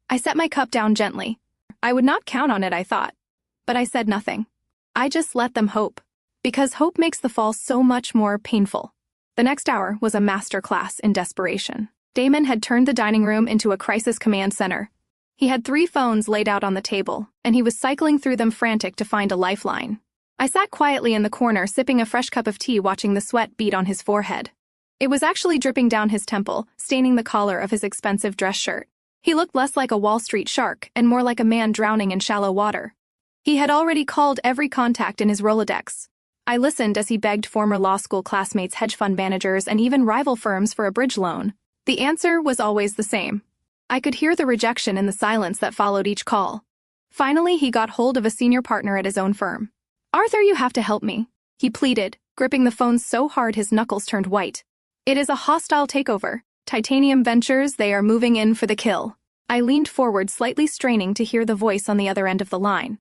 I set my cup down gently. I would not count on it, I thought. But I said nothing. I just let them hope. Because hope makes the fall so much more painful. The next hour was a master class in desperation. Damon had turned the dining room into a crisis command center. He had 3 phones laid out on the table, and he was cycling through them, frantic to find a lifeline. I sat quietly in the corner, sipping a fresh cup of tea, watching the sweat bead on his forehead. It was actually dripping down his temple, staining the collar of his expensive dress shirt. He looked less like a Wall Street shark and more like a man drowning in shallow water. He had already called every contact in his Rolodex. I listened as he begged former law school classmates, hedge fund managers, and even rival firms for a bridge loan. The answer was always the same. I could hear the rejection in the silence that followed each call. Finally, he got hold of a senior partner at his own firm. "Arthur, you have to help me," he pleaded, gripping the phone so hard his knuckles turned white. "It is a hostile takeover. Titanium Ventures, they are moving in for the kill." I leaned forward, slightly straining to hear the voice on the other end of the line.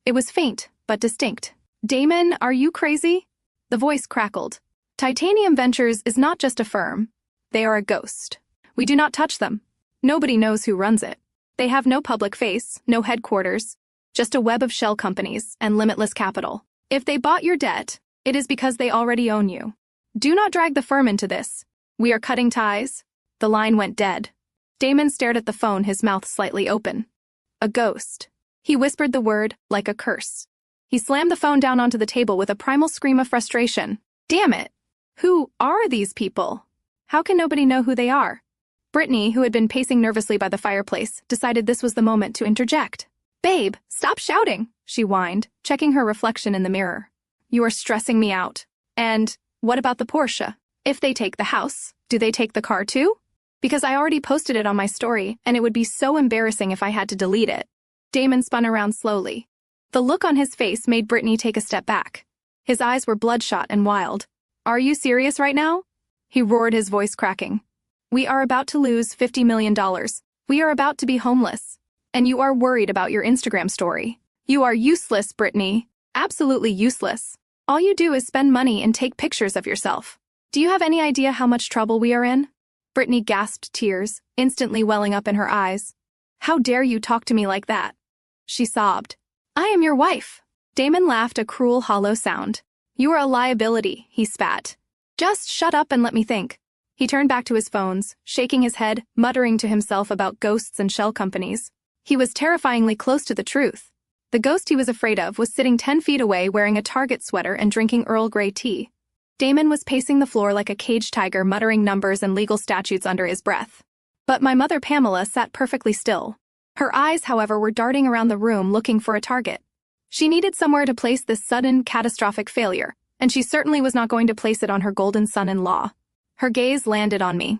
It was faint, but distinct. "Damon, are you crazy?" The voice crackled. "Titanium Ventures is not just a firm. They are a ghost. We do not touch them. Nobody knows who runs it. They have no public face, no headquarters, just a web of shell companies and limitless capital. If they bought your debt, it is because they already own you. Do not drag the firm into this. We are cutting ties." The line went dead. Damon stared at the phone, his mouth slightly open. "A ghost." He whispered the word like a curse. He slammed the phone down onto the table with a primal scream of frustration. Damn it! Who are these people? How can nobody know who they are? Brittany, who had been pacing nervously by the fireplace, decided this was the moment to interject. "Babe, stop shouting," she whined, checking her reflection in the mirror. "You are stressing me out. And what about the Porsche? If they take the house, do they take the car too? Because I already posted it on my story, and it would be so embarrassing if I had to delete it." Damon spun around slowly. The look on his face made Brittany take a step back. His eyes were bloodshot and wild. "Are you serious right now?" He roared, his voice cracking. "We are about to lose $50 million. We are about to be homeless. And you are worried about your Instagram story. You are useless, Brittany. Absolutely useless. All you do is spend money and take pictures of yourself. Do you have any idea how much trouble we are in? Brittany gasped, tears instantly welling up in her eyes. How dare you talk to me like that? She sobbed. I am your wife. Damon laughed a cruel, hollow sound. You are a liability, he spat. Just shut up and let me think. He turned back to his phones, shaking his head, muttering to himself about ghosts and shell companies. He was terrifyingly close to the truth. The ghost he was afraid of was sitting 10 feet away wearing a Target sweater and drinking Earl Grey tea. Damon was pacing the floor like a caged tiger, muttering numbers and legal statutes under his breath. But my mother Pamela sat perfectly still. Her eyes, however, were darting around the room looking for a target. She needed somewhere to place this sudden, catastrophic failure, and she certainly was not going to place it on her golden son-in-law. Her gaze landed on me.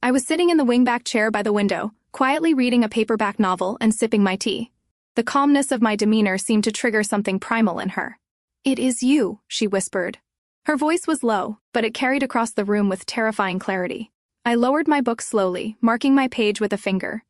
I was sitting in the wingback chair by the window, quietly reading a paperback novel and sipping my tea. The calmness of my demeanor seemed to trigger something primal in her. It is you, she whispered. Her voice was low, but it carried across the room with terrifying clarity. I lowered my book slowly, marking my page with a finger.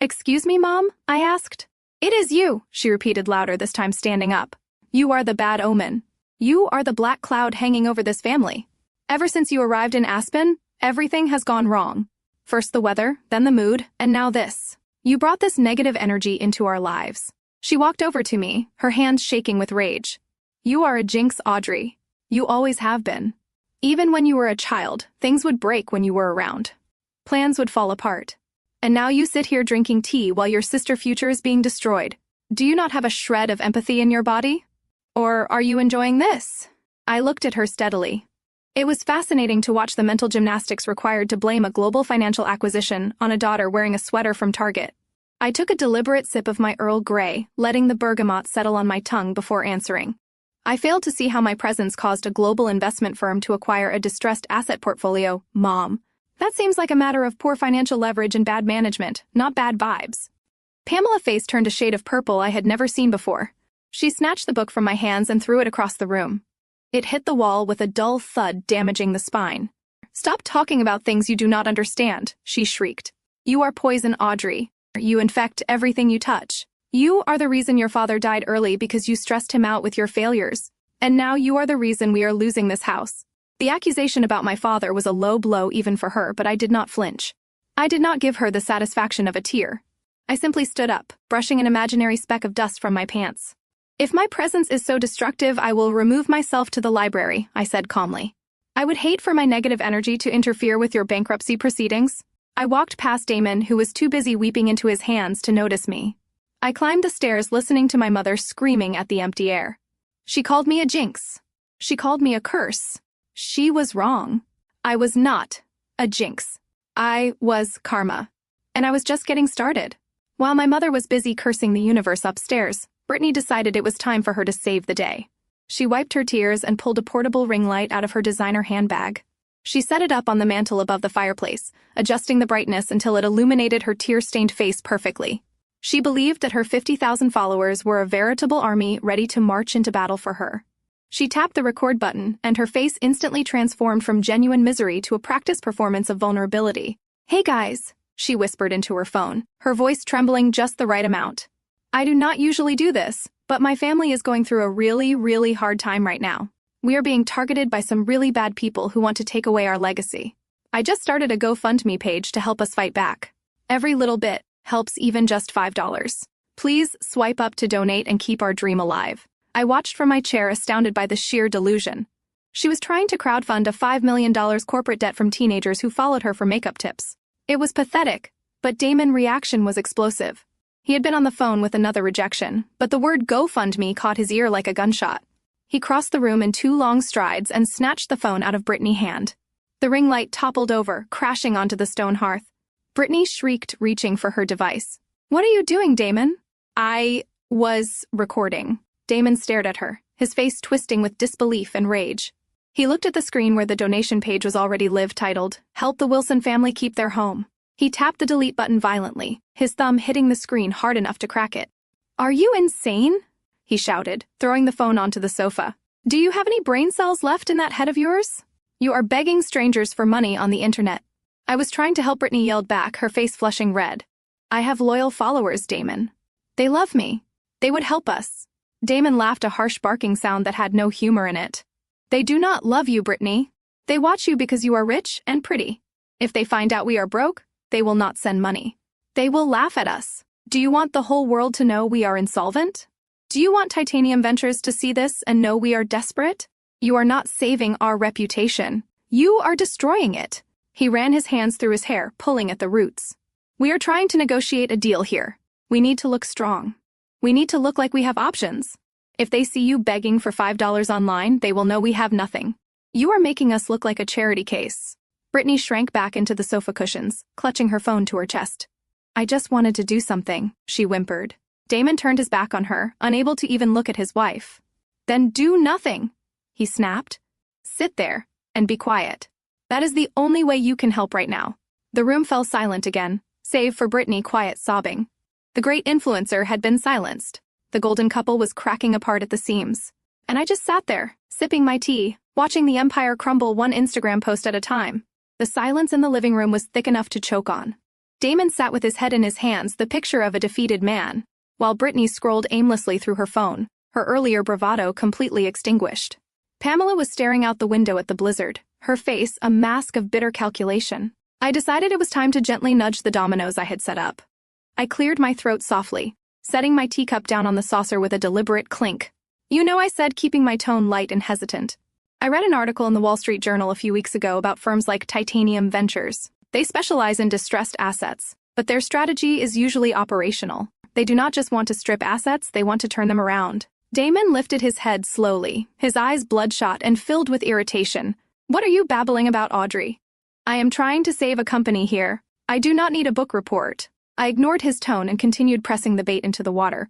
Excuse me, Mom? I asked. It is you, she repeated louder, this time standing up. You are the bad omen. You are the black cloud hanging over this family. Ever since you arrived in Aspen, everything has gone wrong. First the weather, then the mood, and now this. You brought this negative energy into our lives. She walked over to me, her hands shaking with rage. You are a jinx, Audrey. You always have been. Even when you were a child, things would break when you were around. Plans would fall apart. And now you sit here drinking tea while your sister's future is being destroyed. Do you not have a shred of empathy in your body? Or are you enjoying this? I looked at her steadily. It was fascinating to watch the mental gymnastics required to blame a global financial acquisition on a daughter wearing a sweater from Target. I took a deliberate sip of my Earl Grey, letting the bergamot settle on my tongue before answering. I failed to see how my presence caused a global investment firm to acquire a distressed asset portfolio, Mom. That seems like a matter of poor financial leverage and bad management, not bad vibes. Pamela's face turned a shade of purple I had never seen before. She snatched the book from my hands and threw it across the room. It hit the wall with a dull thud, damaging the spine. Stop talking about things you do not understand, she shrieked. You are poison, Audrey. You infect everything you touch. You are the reason your father died early because you stressed him out with your failures. And now you are the reason we are losing this house. The accusation about my father was a low blow even for her, but I did not flinch. I did not give her the satisfaction of a tear. I simply stood up, brushing an imaginary speck of dust from my pants. If my presence is so destructive, I will remove myself to the library, I said calmly. I would hate for my negative energy to interfere with your bankruptcy proceedings. I walked past Damon, who was too busy weeping into his hands to notice me. I climbed the stairs, listening to my mother screaming at the empty air. She called me a jinx. She called me a curse. She was wrong. I was not a jinx. I was karma. And I was just getting started. While my mother was busy cursing the universe upstairs, Brittany decided it was time for her to save the day. She wiped her tears and pulled a portable ring light out of her designer handbag. She set it up on the mantel above the fireplace, adjusting the brightness until it illuminated her tear-stained face perfectly. She believed that her 50,000 followers were a veritable army ready to march into battle for her. She tapped the record button, and her face instantly transformed from genuine misery to a practice performance of vulnerability. Hey guys, she whispered into her phone, her voice trembling just the right amount. I do not usually do this, but my family is going through a really hard time right now. We are being targeted by some really bad people who want to take away our legacy. I just started a GoFundMe page to help us fight back. Every little bit helps, even just $5. Please swipe up to donate and keep our dream alive. I watched from my chair, astounded by the sheer delusion. She was trying to crowdfund a $5 million corporate debt from teenagers who followed her for makeup tips. It was pathetic, but Damon's reaction was explosive. He had been on the phone with another rejection, but the word GoFundMe caught his ear like a gunshot. He crossed the room in 2 long strides and snatched the phone out of Brittany's hand. The ring light toppled over, crashing onto the stone hearth. Brittany shrieked, reaching for her device. What are you doing, Damon? I was recording. Damon stared at her, his face twisting with disbelief and rage. He looked at the screen where the donation page was already titled, Help the Wilson Family Keep Their Home. He tapped the delete button violently, his thumb hitting the screen hard enough to crack it. Are you insane? He shouted, throwing the phone onto the sofa. Do you have any brain cells left in that head of yours? You are begging strangers for money on the internet. I was trying to help, Brittany yelled back, her face flushing red. I have loyal followers, Damon. They love me. They would help us. Damon laughed, a harsh barking sound that had no humor in it. They do not love you, Brittany. They watch you because you are rich and pretty. If they find out we are broke, they will not send money. They will laugh at us. Do you want the whole world to know we are insolvent? Do you want Titanium Ventures to see this and know we are desperate? You are not saving our reputation. You are destroying it. He ran his hands through his hair, pulling at the roots. We are trying to negotiate a deal here. We need to look strong. We need to look like we have options. If they see you begging for $5 online, they will know we have nothing. You are making us look like a charity case. Brittany shrank back into the sofa cushions, clutching her phone to her chest. I just wanted to do something, she whimpered. Damon turned his back on her, unable to even look at his wife. Then do nothing, he snapped. Sit there and be quiet. That is the only way you can help right now. The room fell silent again, save for Brittany quiet sobbing. The great influencer had been silenced. The golden couple was cracking apart at the seams. And I just sat there, sipping my tea, watching the empire crumble one Instagram post at a time. The silence in the living room was thick enough to choke on. Damon sat with his head in his hands, the picture of a defeated man, while Brittany scrolled aimlessly through her phone, her earlier bravado completely extinguished. Pamela was staring out the window at the blizzard, her face a mask of bitter calculation. I decided it was time to gently nudge the dominoes I had set up. I cleared my throat softly, setting my teacup down on the saucer with a deliberate clink. You know, I said, keeping my tone light and hesitant. I read an article in the Wall Street Journal a few weeks ago about firms like Titanium Ventures. They specialize in distressed assets, but their strategy is usually operational. They do not just want to strip assets, they want to turn them around. Damon lifted his head slowly, his eyes bloodshot and filled with irritation. What are you babbling about, Audrey? I am trying to save a company here. I do not need a book report. I ignored his tone and continued pressing the bait into the water.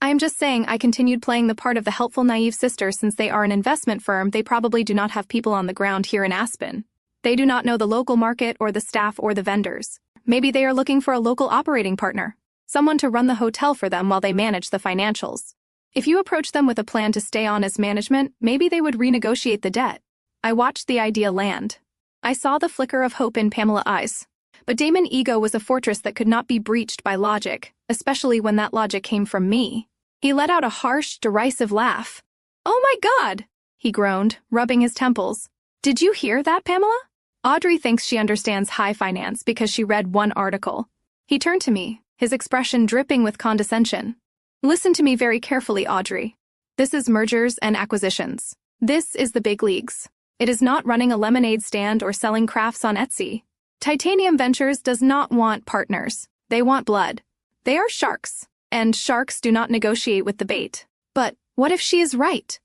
I am just saying I continued playing the part of the helpful naive sister. Since they are an investment firm, they probably do not have people on the ground here in Aspen. They do not know the local market or the staff or the vendors. Maybe they are looking for a local operating partner, someone to run the hotel for them while they manage the financials. If you approach them with a plan to stay on as management, maybe they would renegotiate the debt. I watched the idea land. I saw the flicker of hope in Pamela's eyes. But Damon's ego was a fortress that could not be breached by logic, especially when that logic came from me. He let out a harsh, derisive laugh. Oh my God, he groaned, rubbing his temples. Did you hear that, Pamela? Audrey thinks she understands high finance because she read one article. He turned to me, his expression dripping with condescension. Listen to me very carefully, Audrey. This is mergers and acquisitions. This is the big leagues. It is not running a lemonade stand or selling crafts on Etsy. Titanium Ventures does not want partners. They want blood. They are sharks, and sharks do not negotiate with the bait. But what if she is right?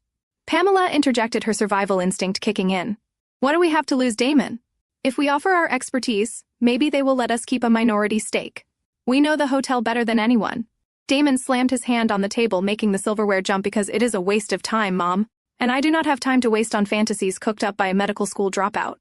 Pamela interjected, her survival instinct kicking in. What do we have to lose, Damon? If we offer our expertise, maybe they will let us keep a minority stake. We know the hotel better than anyone. Damon slammed his hand on the table, making the silverware jump. Because it is a waste of time, Mom. And I do not have time to waste on fantasies cooked up by a medical school dropout.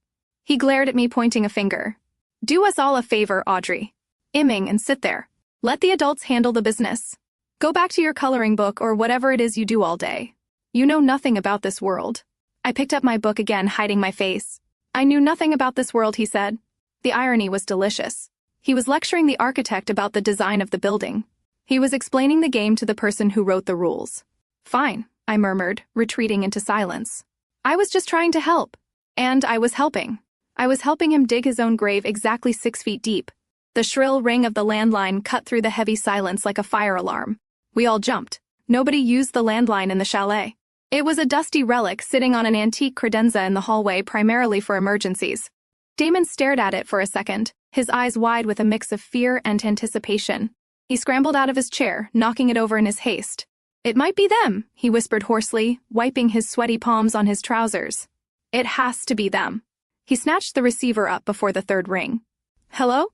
He glared at me, pointing a finger. Do us all a favor, Audrey. Imming and sit there. Let the adults handle the business. Go back to your coloring book or whatever it is you do all day. You know nothing about this world. I picked up my book again, hiding my face. I knew nothing about this world, he said. The irony was delicious. He was lecturing the architect about the design of the building. He was explaining the game to the person who wrote the rules. Fine, I murmured, retreating into silence. I was just trying to help. And I was helping. I was helping him dig his own grave exactly 6 feet deep. The shrill ring of the landline cut through the heavy silence like a fire alarm. We all jumped. Nobody used the landline in the chalet. It was a dusty relic sitting on an antique credenza in the hallway, primarily for emergencies. Damon stared at it for a second, his eyes wide with a mix of fear and anticipation. He scrambled out of his chair, knocking it over in his haste. It might be them, he whispered hoarsely, wiping his sweaty palms on his trousers. It has to be them. He snatched the receiver up before the third ring. Hello?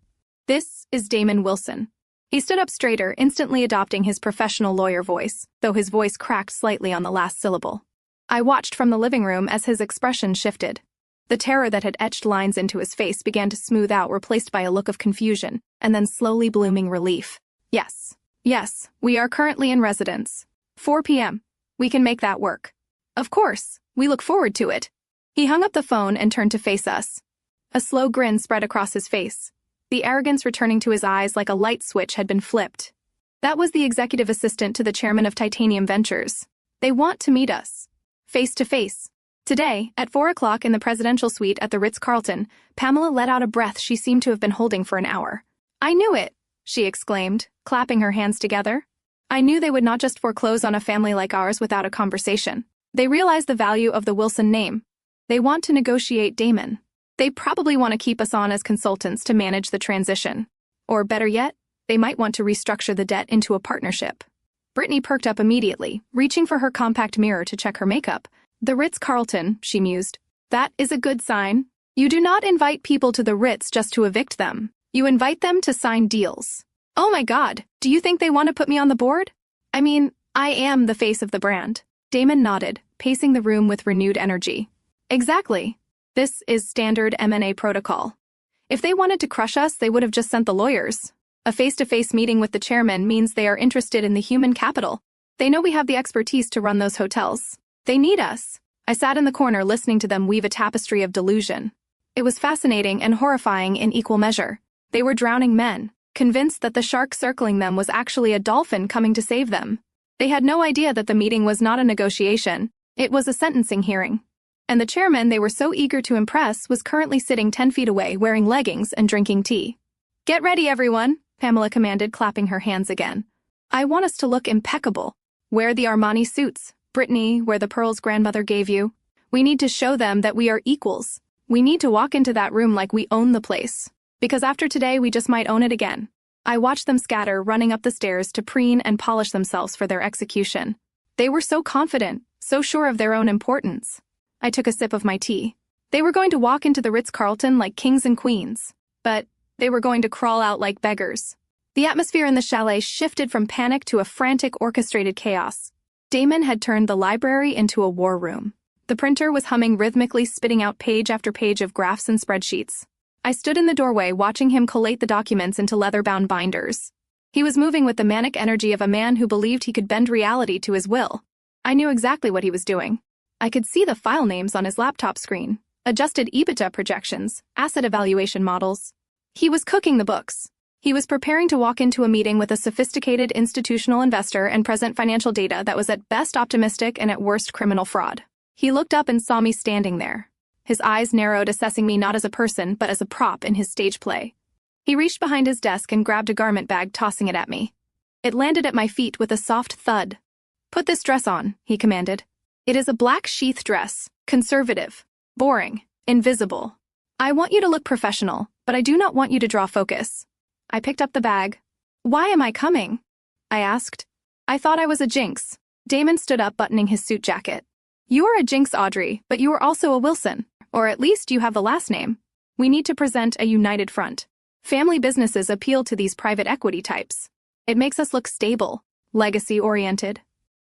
This is Damon Wilson. He stood up straighter, instantly adopting his professional lawyer voice, though his voice cracked slightly on the last syllable. I watched from the living room as his expression shifted. The terror that had etched lines into his face began to smooth out, replaced by a look of confusion, and then slowly blooming relief. Yes, we are currently in residence. 4 p.m. We can make that work. Of course, we look forward to it. He hung up the phone and turned to face us. A slow grin spread across his face, the arrogance returning to his eyes like a light switch had been flipped. That was the executive assistant to the chairman of Titanium Ventures. They want to meet us. Face to face. Today, at 4 o'clock in the presidential suite at the Ritz-Carlton, Pamela let out a breath she seemed to have been holding for an hour. "I knew it," she exclaimed, clapping her hands together. "I knew they would not just foreclose on a family like ours without a conversation. They realize the value of the Wilson name. They want to negotiate Damon. They probably want to keep us on as consultants to manage the transition. Or better yet, they might want to restructure the debt into a partnership." Brittany perked up immediately, reaching for her compact mirror to check her makeup. "The Ritz-Carlton," she mused. "That is a good sign. You do not invite people to the Ritz just to evict them. You invite them to sign deals. Oh my God, do you think they want to put me on the board? I mean, I am the face of the brand." Damon nodded, pacing the room with renewed energy. "Exactly. This is standard M&A protocol. If they wanted to crush us, they would have just sent the lawyers. A face-to-face meeting with the chairman means they are interested in the human capital. They know we have the expertise to run those hotels. They need us." I sat in the corner listening to them weave a tapestry of delusion. It was fascinating and horrifying in equal measure. They were drowning men, convinced that the shark circling them was actually a dolphin coming to save them. They had no idea that the meeting was not a negotiation, it was a sentencing hearing. And the chairman they were so eager to impress was currently sitting 10 feet away wearing leggings and drinking tea. "Get ready, everyone," Pamela commanded, clapping her hands again. "I want us to look impeccable. Wear the Armani suits. Brittany, wear the pearls grandmother gave you. We need to show them that we are equals. We need to walk into that room like we own the place. Because after today, we just might own it again." I watched them scatter, running up the stairs to preen and polish themselves for their execution. They were so confident, so sure of their own importance. I took a sip of my tea. They were going to walk into the Ritz-Carlton like kings and queens. But they were going to crawl out like beggars. The atmosphere in the chalet shifted from panic to a frantic, orchestrated chaos. Damon had turned the library into a war room. The printer was humming rhythmically, spitting out page after page of graphs and spreadsheets. I stood in the doorway watching him collate the documents into leather-bound binders. He was moving with the manic energy of a man who believed he could bend reality to his will. I knew exactly what he was doing. I could see the file names on his laptop screen, adjusted EBITDA projections, asset evaluation models. He was cooking the books. He was preparing to walk into a meeting with a sophisticated institutional investor and present financial data that was at best optimistic and at worst criminal fraud. He looked up and saw me standing there. His eyes narrowed, assessing me not as a person, but as a prop in his stage play. He reached behind his desk and grabbed a garment bag, tossing it at me. It landed at my feet with a soft thud. "Put this dress on," he commanded. "It is a black sheath dress, conservative, boring, invisible. I want you to look professional, but I do not want you to draw focus." I picked up the bag. "Why am I coming?" I asked. "I thought I was a jinx." Damon stood up, buttoning his suit jacket. "You are a jinx, Audrey, but you are also a Wilson. Or at least you have the last name. We need to present a united front. Family businesses appeal to these private equity types. It makes us look stable, legacy-oriented.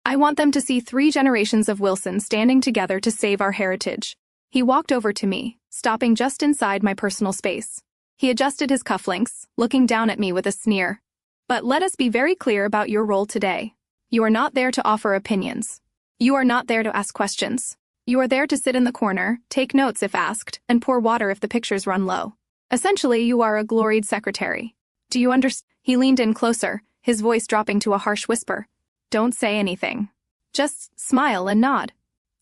I want them to see 3 generations of Wilson standing together to save our heritage." He walked over to me, stopping just inside my personal space. He adjusted his cufflinks, looking down at me with a sneer. "But let us be very clear about your role today. You are not there to offer opinions. You are not there to ask questions. You are there to sit in the corner, take notes if asked, and pour water if the pictures run low. Essentially, you are a gloried secretary. Do you understand?" He leaned in closer, his voice dropping to a harsh whisper. "Don't say anything. Just smile and nod.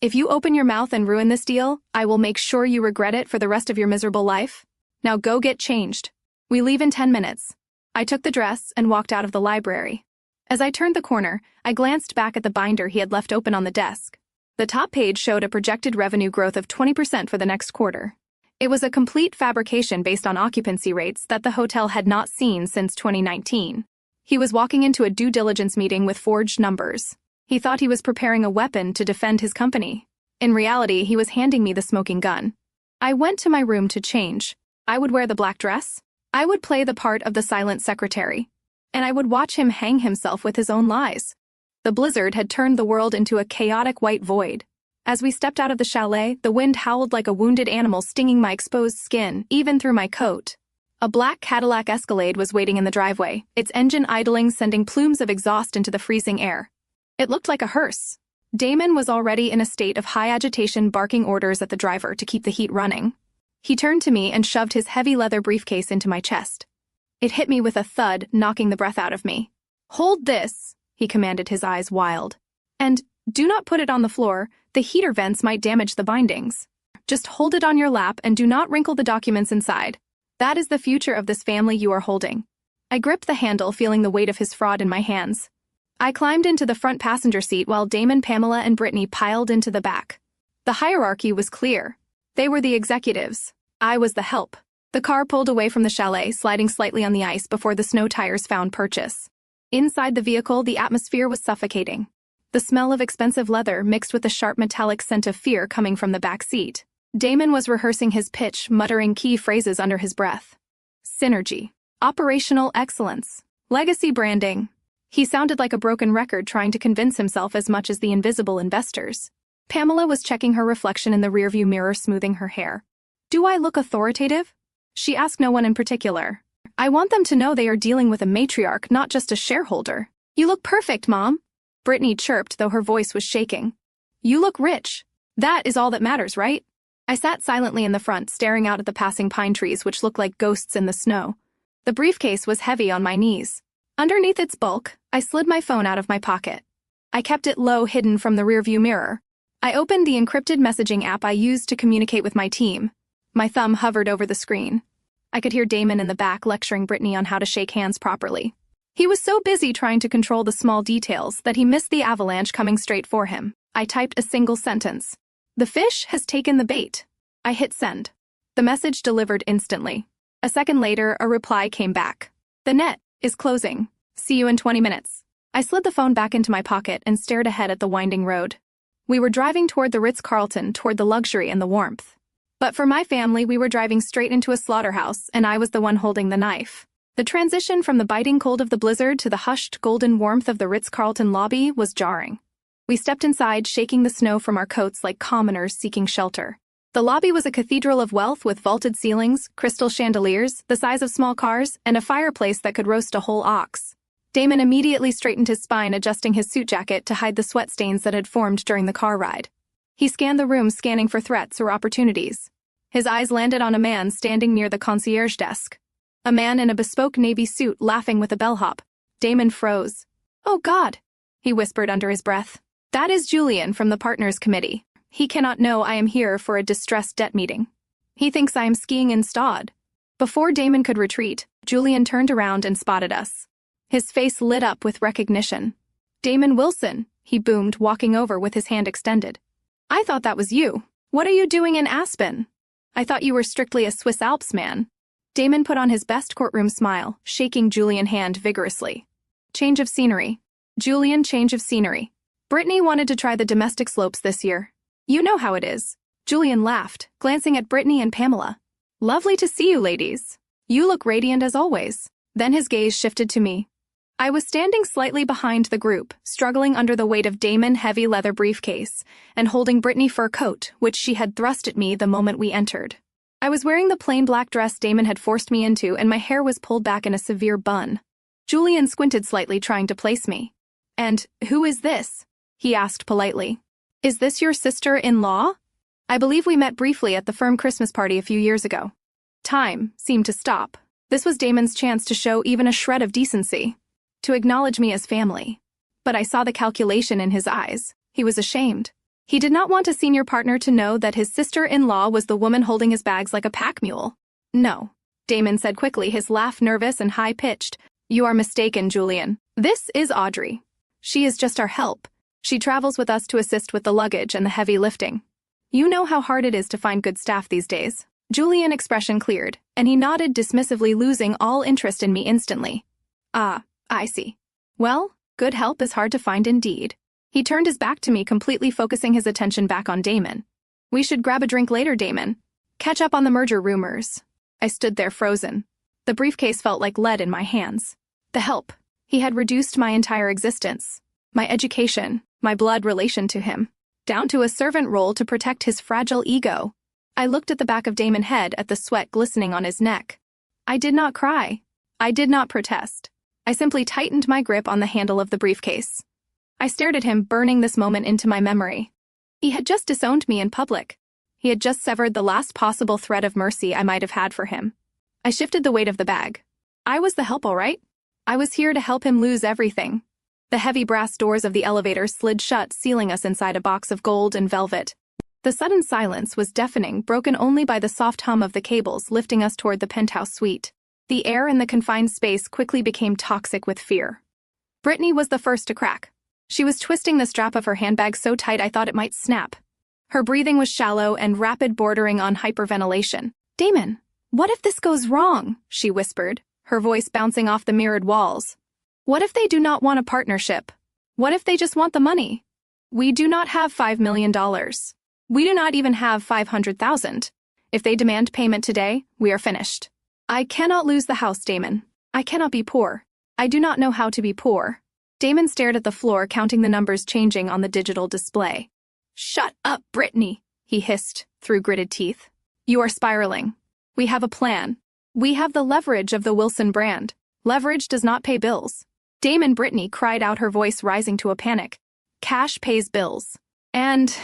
If you open your mouth and ruin this deal, I will make sure you regret it for the rest of your miserable life. Now go get changed. We leave in 10 minutes. I took the dress and walked out of the library. As I turned the corner, I glanced back at the binder he had left open on the desk. The top page showed a projected revenue growth of 20% for the next quarter. It was a complete fabrication based on occupancy rates that the hotel had not seen since 2019. He was walking into a due diligence meeting with forged numbers. He thought he was preparing a weapon to defend his company. In reality, he was handing me the smoking gun. I went to my room to change. I would wear the black dress. I would play the part of the silent secretary. And I would watch him hang himself with his own lies. The blizzard had turned the world into a chaotic white void. As we stepped out of the chalet, the wind howled like a wounded animal, stinging my exposed skin, even through my coat. A black Cadillac Escalade was waiting in the driveway, its engine idling, sending plumes of exhaust into the freezing air. It looked like a hearse. Damon was already in a state of high agitation, barking orders at the driver to keep the heat running. He turned to me and shoved his heavy leather briefcase into my chest. It hit me with a thud, knocking the breath out of me. "Hold this," he commanded, his eyes wild. "And Do not put it on the floor, the heater vents might damage the bindings. Just hold it on your lap and do not wrinkle the documents inside. That is the future of this family you are holding. I gripped the handle, feeling the weight of his fraud in my hands. I climbed into the front passenger seat while Damon, Pamela, and Brittany piled into the back. The hierarchy was clear. They were the executives. I was the help. The car pulled away from the chalet, sliding slightly on the ice before the snow tires found purchase. Inside the vehicle, the atmosphere was suffocating. The smell of expensive leather mixed with the sharp metallic scent of fear coming from the back seat. Damon was rehearsing his pitch, muttering key phrases under his breath. Synergy. Operational excellence. Legacy branding. He sounded like a broken record trying to convince himself as much as the invisible investors. Pamela was checking her reflection in the rearview mirror, smoothing her hair. Do I look authoritative? She asked no one in particular. I want them to know they are dealing with a matriarch, not just a shareholder. You look perfect, Mom. Brittany chirped, though her voice was shaking. You look rich. That is all that matters, right? I sat silently in the front, staring out at the passing pine trees which looked like ghosts in the snow. The briefcase was heavy on my knees. Underneath its bulk, I slid my phone out of my pocket. I kept it low, hidden from the rearview mirror. I opened the encrypted messaging app I used to communicate with my team. My thumb hovered over the screen. I could hear Damon in the back lecturing Brittany on how to shake hands properly. He was so busy trying to control the small details that he missed the avalanche coming straight for him. I typed a single sentence. The fish has taken the bait. I hit send. The message delivered instantly. A second later, a reply came back. The net is closing. See you in 20 minutes. I slid the phone back into my pocket and stared ahead at the winding road. We were driving toward the Ritz-Carlton, toward the luxury and the warmth. But for my family, we were driving straight into a slaughterhouse, and I was the one holding the knife. The transition from the biting cold of the blizzard to the hushed, golden warmth of the Ritz-Carlton lobby was jarring. We stepped inside, shaking the snow from our coats like commoners seeking shelter. The lobby was a cathedral of wealth with vaulted ceilings, crystal chandeliers, the size of small cars, and a fireplace that could roast a whole ox. Damon immediately straightened his spine, adjusting his suit jacket to hide the sweat stains that had formed during the car ride. He scanned the room, scanning for threats or opportunities. His eyes landed on a man standing near the concierge desk. A man in a bespoke navy suit, laughing with a bellhop. Damon froze. "Oh God," he whispered under his breath. "That is Julian from the Partners Committee. He cannot know I am here for a distressed debt meeting. He thinks I am skiing in Stad." Before Damon could retreat, Julian turned around and spotted us. His face lit up with recognition. "Damon Wilson," he boomed, walking over with his hand extended. "I thought that was you. What are you doing in Aspen? I thought you were strictly a Swiss Alps man." Damon put on his best courtroom smile, shaking Julian's hand vigorously. "Change of scenery. Julian, change of scenery. Brittany wanted to try the domestic slopes this year. You know how it is." Julian laughed, glancing at Brittany and Pamela. "Lovely to see you, ladies. You look radiant as always." Then his gaze shifted to me. I was standing slightly behind the group, struggling under the weight of Damon's heavy leather briefcase, and holding Brittany's fur coat, which she had thrust at me the moment we entered. I was wearing the plain black dress Damon had forced me into, and my hair was pulled back in a severe bun. Julian squinted slightly, trying to place me. "And who is this?" he asked politely. "Is this your sister-in-law? I believe we met briefly at the firm Christmas party a few years ago." Time seemed to stop. This was Damon's chance to show even a shred of decency, to acknowledge me as family. But I saw the calculation in his eyes. He was ashamed. He did not want a senior partner to know that his sister-in-law was the woman holding his bags like a pack mule. "No," Damon said quickly, his laugh nervous and high-pitched. "You are mistaken, Julian. This is Audrey. She is just our help. She travels with us to assist with the luggage and the heavy lifting. You know how hard it is to find good staff these days." Julian's expression cleared, and he nodded dismissively, losing all interest in me instantly. "Ah, I see. Well, good help is hard to find indeed." He turned his back to me, completely focusing his attention back on Damon. "We should grab a drink later, Damon. Catch up on the merger rumors." I stood there frozen. The briefcase felt like lead in my hands. The help. He had reduced my entire existence. My education, my blood relation to him, down to a servant role to protect his fragile ego. I looked at the back of Damon's head, at the sweat glistening on his neck. I did not cry. I did not protest. I simply tightened my grip on the handle of the briefcase. I stared at him, burning this moment into my memory. He had just disowned me in public. He had just severed the last possible thread of mercy I might have had for him. I shifted the weight of the bag. I was the help, all right? I was here to help him lose everything. The heavy brass doors of the elevator slid shut, sealing us inside a box of gold and velvet. The sudden silence was deafening, broken only by the soft hum of the cables lifting us toward the penthouse suite. The air in the confined space quickly became toxic with fear. Brittany was the first to crack. She was twisting the strap of her handbag so tight I thought it might snap. Her breathing was shallow and rapid, bordering on hyperventilation. "Damon, what if this goes wrong?" she whispered, her voice bouncing off the mirrored walls. "What if they do not want a partnership? What if they just want the money? We do not have $5 million. We do not even have 500,000. If they demand payment today, we are finished. I cannot lose the house, Damon. I cannot be poor. I do not know how to be poor." Damon stared at the floor, counting the numbers changing on the digital display. "Shut up, Brittany," he hissed through gritted teeth. "You are spiraling. We have a plan. We have the leverage of the Wilson brand. Leverage does not pay bills." "Damon," Brittany cried out, her voice rising to a panic. "Cash pays bills. And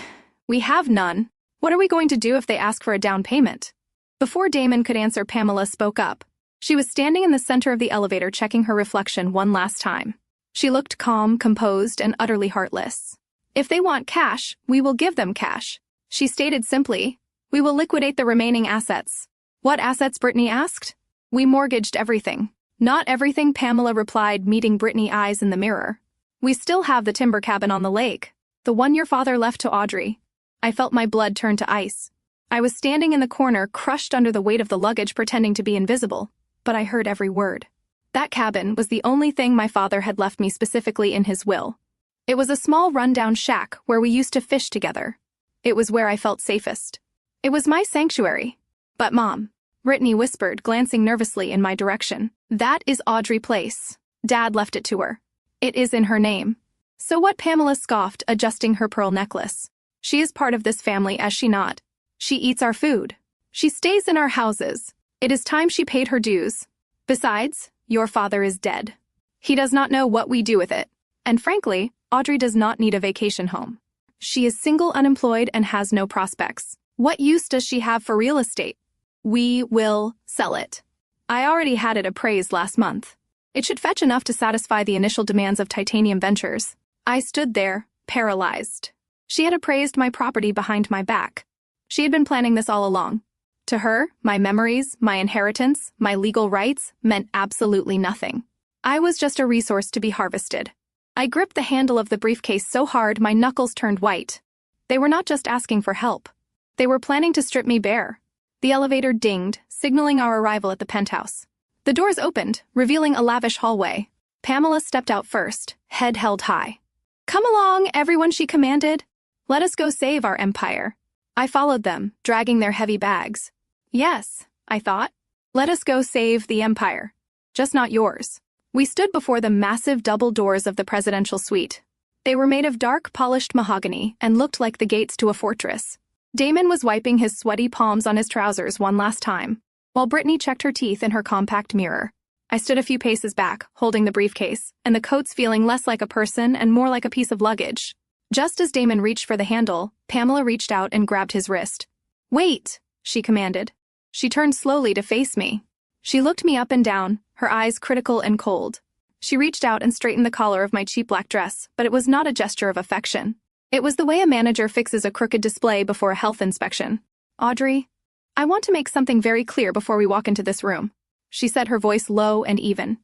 we have none. What are we going to do if they ask for a down payment?" Before Damon could answer, Pamela spoke up. She was standing in the center of the elevator, checking her reflection one last time. She looked calm, composed, and utterly heartless. "If they want cash, we will give them cash," she stated simply. "We will liquidate the remaining assets." "What assets?" Brittany asked. "We mortgaged everything." "Not everything," Pamela replied, meeting Brittany's eyes in the mirror. "We still have the timber cabin on the lake, the one your father left to Audrey." I felt my blood turn to ice. I was standing in the corner, crushed under the weight of the luggage, pretending to be invisible, but I heard every word. That cabin was the only thing my father had left me specifically in his will. It was a small rundown shack where we used to fish together. It was where I felt safest. It was my sanctuary. "But Mom," Brittany whispered, glancing nervously in my direction, "that is Audrey Place. Dad left it to her. It is in her name." "So what?" Pamela scoffed, adjusting her pearl necklace. "She is part of this family, is she not? She eats our food. She stays in our houses. It is time she paid her dues. Besides, your father is dead. He does not know what we do with it. And frankly, Audrey does not need a vacation home. She is single, unemployed, and has no prospects. What use does she have for real estate? We will sell it. I already had it appraised last month. It should fetch enough to satisfy the initial demands of Titanium Ventures." I stood there, paralyzed. She had appraised my property behind my back. She had been planning this all along. To her, my memories, my inheritance, my legal rights meant absolutely nothing. I was just a resource to be harvested. I gripped the handle of the briefcase so hard my knuckles turned white. They were not just asking for help. They were planning to strip me bare. The elevator dinged, signaling our arrival at the penthouse. The doors opened, revealing a lavish hallway. Pamela stepped out first, head held high. "Come along, everyone," she commanded. "Let us go save our empire." I followed them, dragging their heavy bags. Yes, I thought. Let us go save the empire. Just not yours. We stood before the massive double doors of the presidential suite. They were made of dark, polished mahogany and looked like the gates to a fortress. Damon was wiping his sweaty palms on his trousers one last time, while Brittany checked her teeth in her compact mirror. I stood a few paces back, holding the briefcase, and the coats feeling less like a person and more like a piece of luggage. Just as Damon reached for the handle, Pamela reached out and grabbed his wrist. "Wait," she commanded. She turned slowly to face me. She looked me up and down, her eyes critical and cold. She reached out and straightened the collar of my cheap black dress, but it was not a gesture of affection. It was the way a manager fixes a crooked display before a health inspection. "Audrey, I want to make something very clear before we walk into this room," she said, her voice low and even.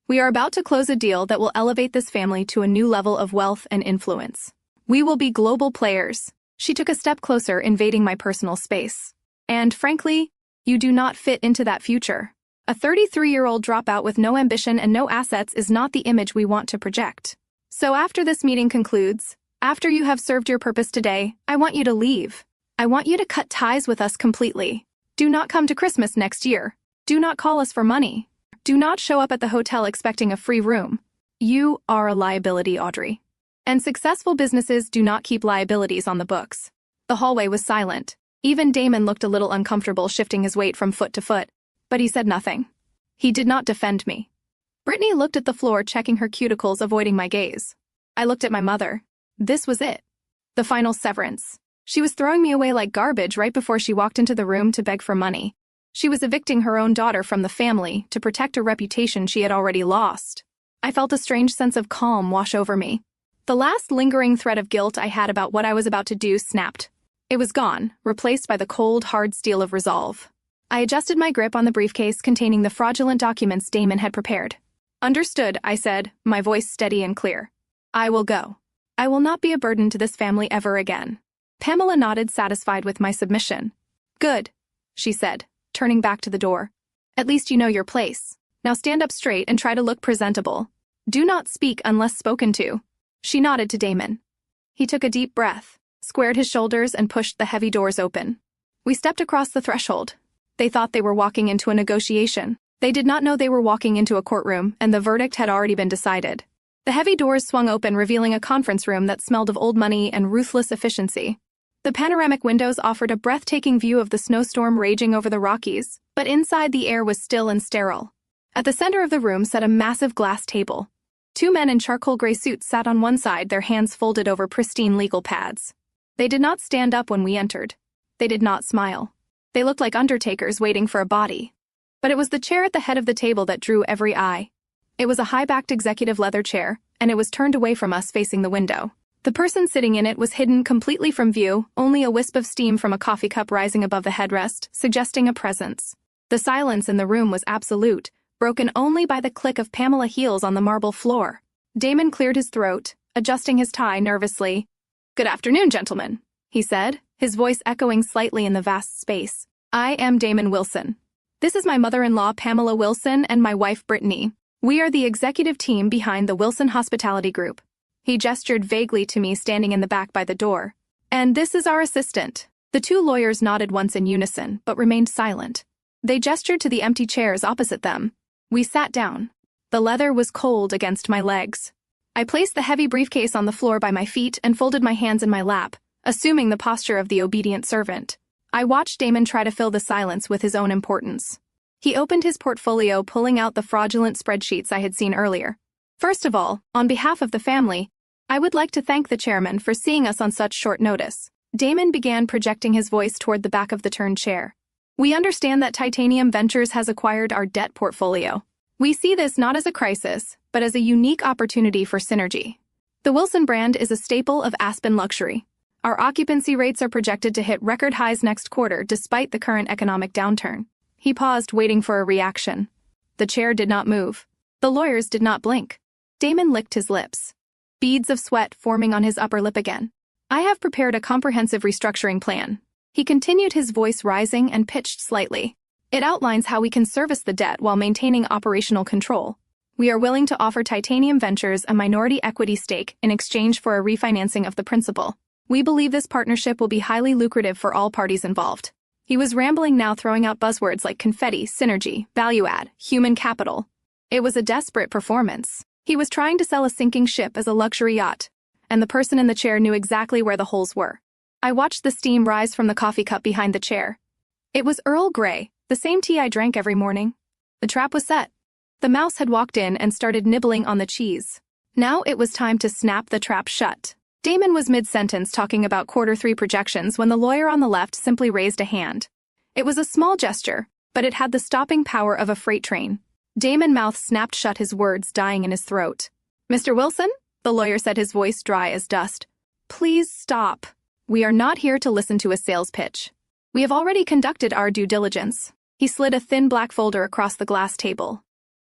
"We are about to close a deal that will elevate this family to a new level of wealth and influence. We will be global players." She took a step closer, invading my personal space. "And frankly, you do not fit into that future. A 33-year-old dropout with no ambition and no assets is not the image we want to project. So after this meeting concludes, after you have served your purpose today, I want you to leave. I want you to cut ties with us completely. Do not come to Christmas next year. Do not call us for money. Do not show up at the hotel expecting a free room. You are a liability, Audrey. And successful businesses do not keep liabilities on the books." The hallway was silent. Even Damon looked a little uncomfortable, shifting his weight from foot to foot. But he said nothing. He did not defend me. Brittany looked at the floor, checking her cuticles, avoiding my gaze. I looked at my mother. This was it. The final severance. She was throwing me away like garbage right before she walked into the room to beg for money. She was evicting her own daughter from the family to protect a reputation she had already lost. I felt a strange sense of calm wash over me. The last lingering thread of guilt I had about what I was about to do snapped. It was gone, replaced by the cold, hard steel of resolve. I adjusted my grip on the briefcase containing the fraudulent documents Damon had prepared. "Understood," I said, my voice steady and clear. "I will go. I will not be a burden to this family ever again." Pamela nodded, satisfied with my submission. "Good," she said, turning back to the door. "At least you know your place. Now stand up straight and try to look presentable. Do not speak unless spoken to." She nodded to Damon. He took a deep breath, squared his shoulders, and pushed the heavy doors open. We stepped across the threshold. They thought they were walking into a negotiation. They did not know they were walking into a courtroom, and the verdict had already been decided. The heavy doors swung open, revealing a conference room that smelled of old money and ruthless efficiency. The panoramic windows offered a breathtaking view of the snowstorm raging over the Rockies, but inside the air was still and sterile. At the center of the room sat a massive glass table. Two men in charcoal gray suits sat on one side, their hands folded over pristine legal pads. They did not stand up when we entered. They did not smile. They looked like undertakers waiting for a body. But it was the chair at the head of the table that drew every eye. It was a high-backed executive leather chair, and it was turned away from us, facing the window. The person sitting in it was hidden completely from view, only a wisp of steam from a coffee cup rising above the headrest, suggesting a presence. The silence in the room was absolute, broken only by the click of Pamela heels on the marble floor. Damon cleared his throat, adjusting his tie nervously. "Good afternoon, gentlemen," he said, his voice echoing slightly in the vast space. "I am Damon Wilson. This is my mother-in-law, Pamela Wilson, and my wife, Brittany. We are the executive team behind the Wilson Hospitality Group." He gestured vaguely to me standing in the back by the door. "And this is our assistant." The two lawyers nodded once in unison, but remained silent. They gestured to the empty chairs opposite them. We sat down. The leather was cold against my legs. I placed the heavy briefcase on the floor by my feet and folded my hands in my lap, assuming the posture of the obedient servant. I watched Damon try to fill the silence with his own importance. He opened his portfolio, pulling out the fraudulent spreadsheets I had seen earlier. "First of all, on behalf of the family, I would like to thank the chairman for seeing us on such short notice." Damon began, projecting his voice toward the back of the turned chair. "We understand that Titanium Ventures has acquired our debt portfolio. We see this not as a crisis, but as a unique opportunity for synergy. The Wilson brand is a staple of Aspen luxury. Our occupancy rates are projected to hit record highs next quarter despite the current economic downturn." He paused, waiting for a reaction. The chair did not move. The lawyers did not blink. Damon licked his lips, beads of sweat forming on his upper lip again. "I have prepared a comprehensive restructuring plan." He continued, his voice rising and pitched slightly. "It outlines how we can service the debt while maintaining operational control. We are willing to offer Titanium Ventures a minority equity stake in exchange for a refinancing of the principal. We believe this partnership will be highly lucrative for all parties involved." He was rambling now, throwing out buzzwords like confetti, synergy, value add, human capital. It was a desperate performance. He was trying to sell a sinking ship as a luxury yacht, and the person in the chair knew exactly where the holes were. I watched the steam rise from the coffee cup behind the chair. It was Earl Grey, the same tea I drank every morning. The trap was set. The mouse had walked in and started nibbling on the cheese. Now it was time to snap the trap shut. Damon was mid-sentence talking about Q3 projections when the lawyer on the left simply raised a hand. It was a small gesture, but it had the stopping power of a freight train. Damon's mouth snapped shut, his words dying in his throat. "Mr. Wilson?" the lawyer said, his voice dry as dust. "Please stop. We are not here to listen to a sales pitch. We have already conducted our due diligence." He slid a thin black folder across the glass table.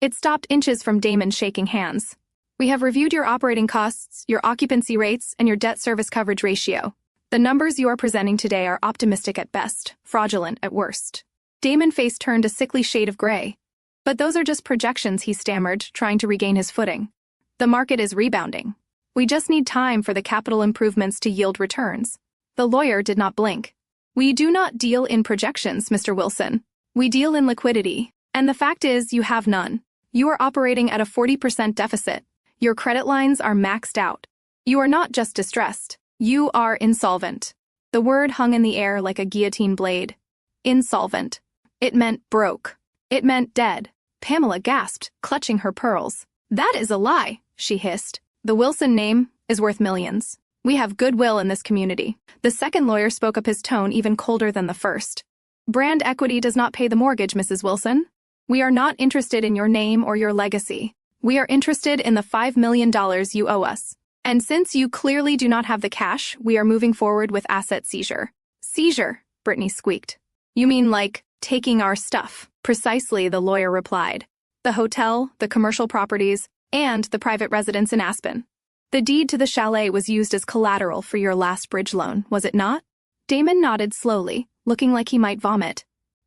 It stopped inches from Damon shaking hands. "We have reviewed your operating costs, your occupancy rates, and your debt service coverage ratio. The numbers you are presenting today are optimistic at best, fraudulent at worst." Damon's face turned a sickly shade of gray. "But those are just projections," he stammered, trying to regain his footing. "The market is rebounding. We just need time for the capital improvements to yield returns." The lawyer did not blink. "We do not deal in projections, Mr. Wilson. We deal in liquidity. And the fact is, you have none. You are operating at a 40% deficit. Your credit lines are maxed out. You are not just distressed. You are insolvent." The word hung in the air like a guillotine blade. Insolvent. It meant broke. It meant dead. Pamela gasped, clutching her pearls. "That is a lie," she hissed. "The Wilson name is worth millions. We have goodwill in this community." The second lawyer spoke up, his tone even colder than the first. "Brand equity does not pay the mortgage, Mrs. Wilson. We are not interested in your name or your legacy. We are interested in the $5 million you owe us. And since you clearly do not have the cash, we are moving forward with asset seizure. Seizure, Brittany squeaked. You mean like taking our stuff? Precisely, the lawyer replied. The hotel, the commercial properties, and the private residence in Aspen. The deed to the chalet was used as collateral for your last bridge loan, was it not? Damon nodded slowly, looking like he might vomit.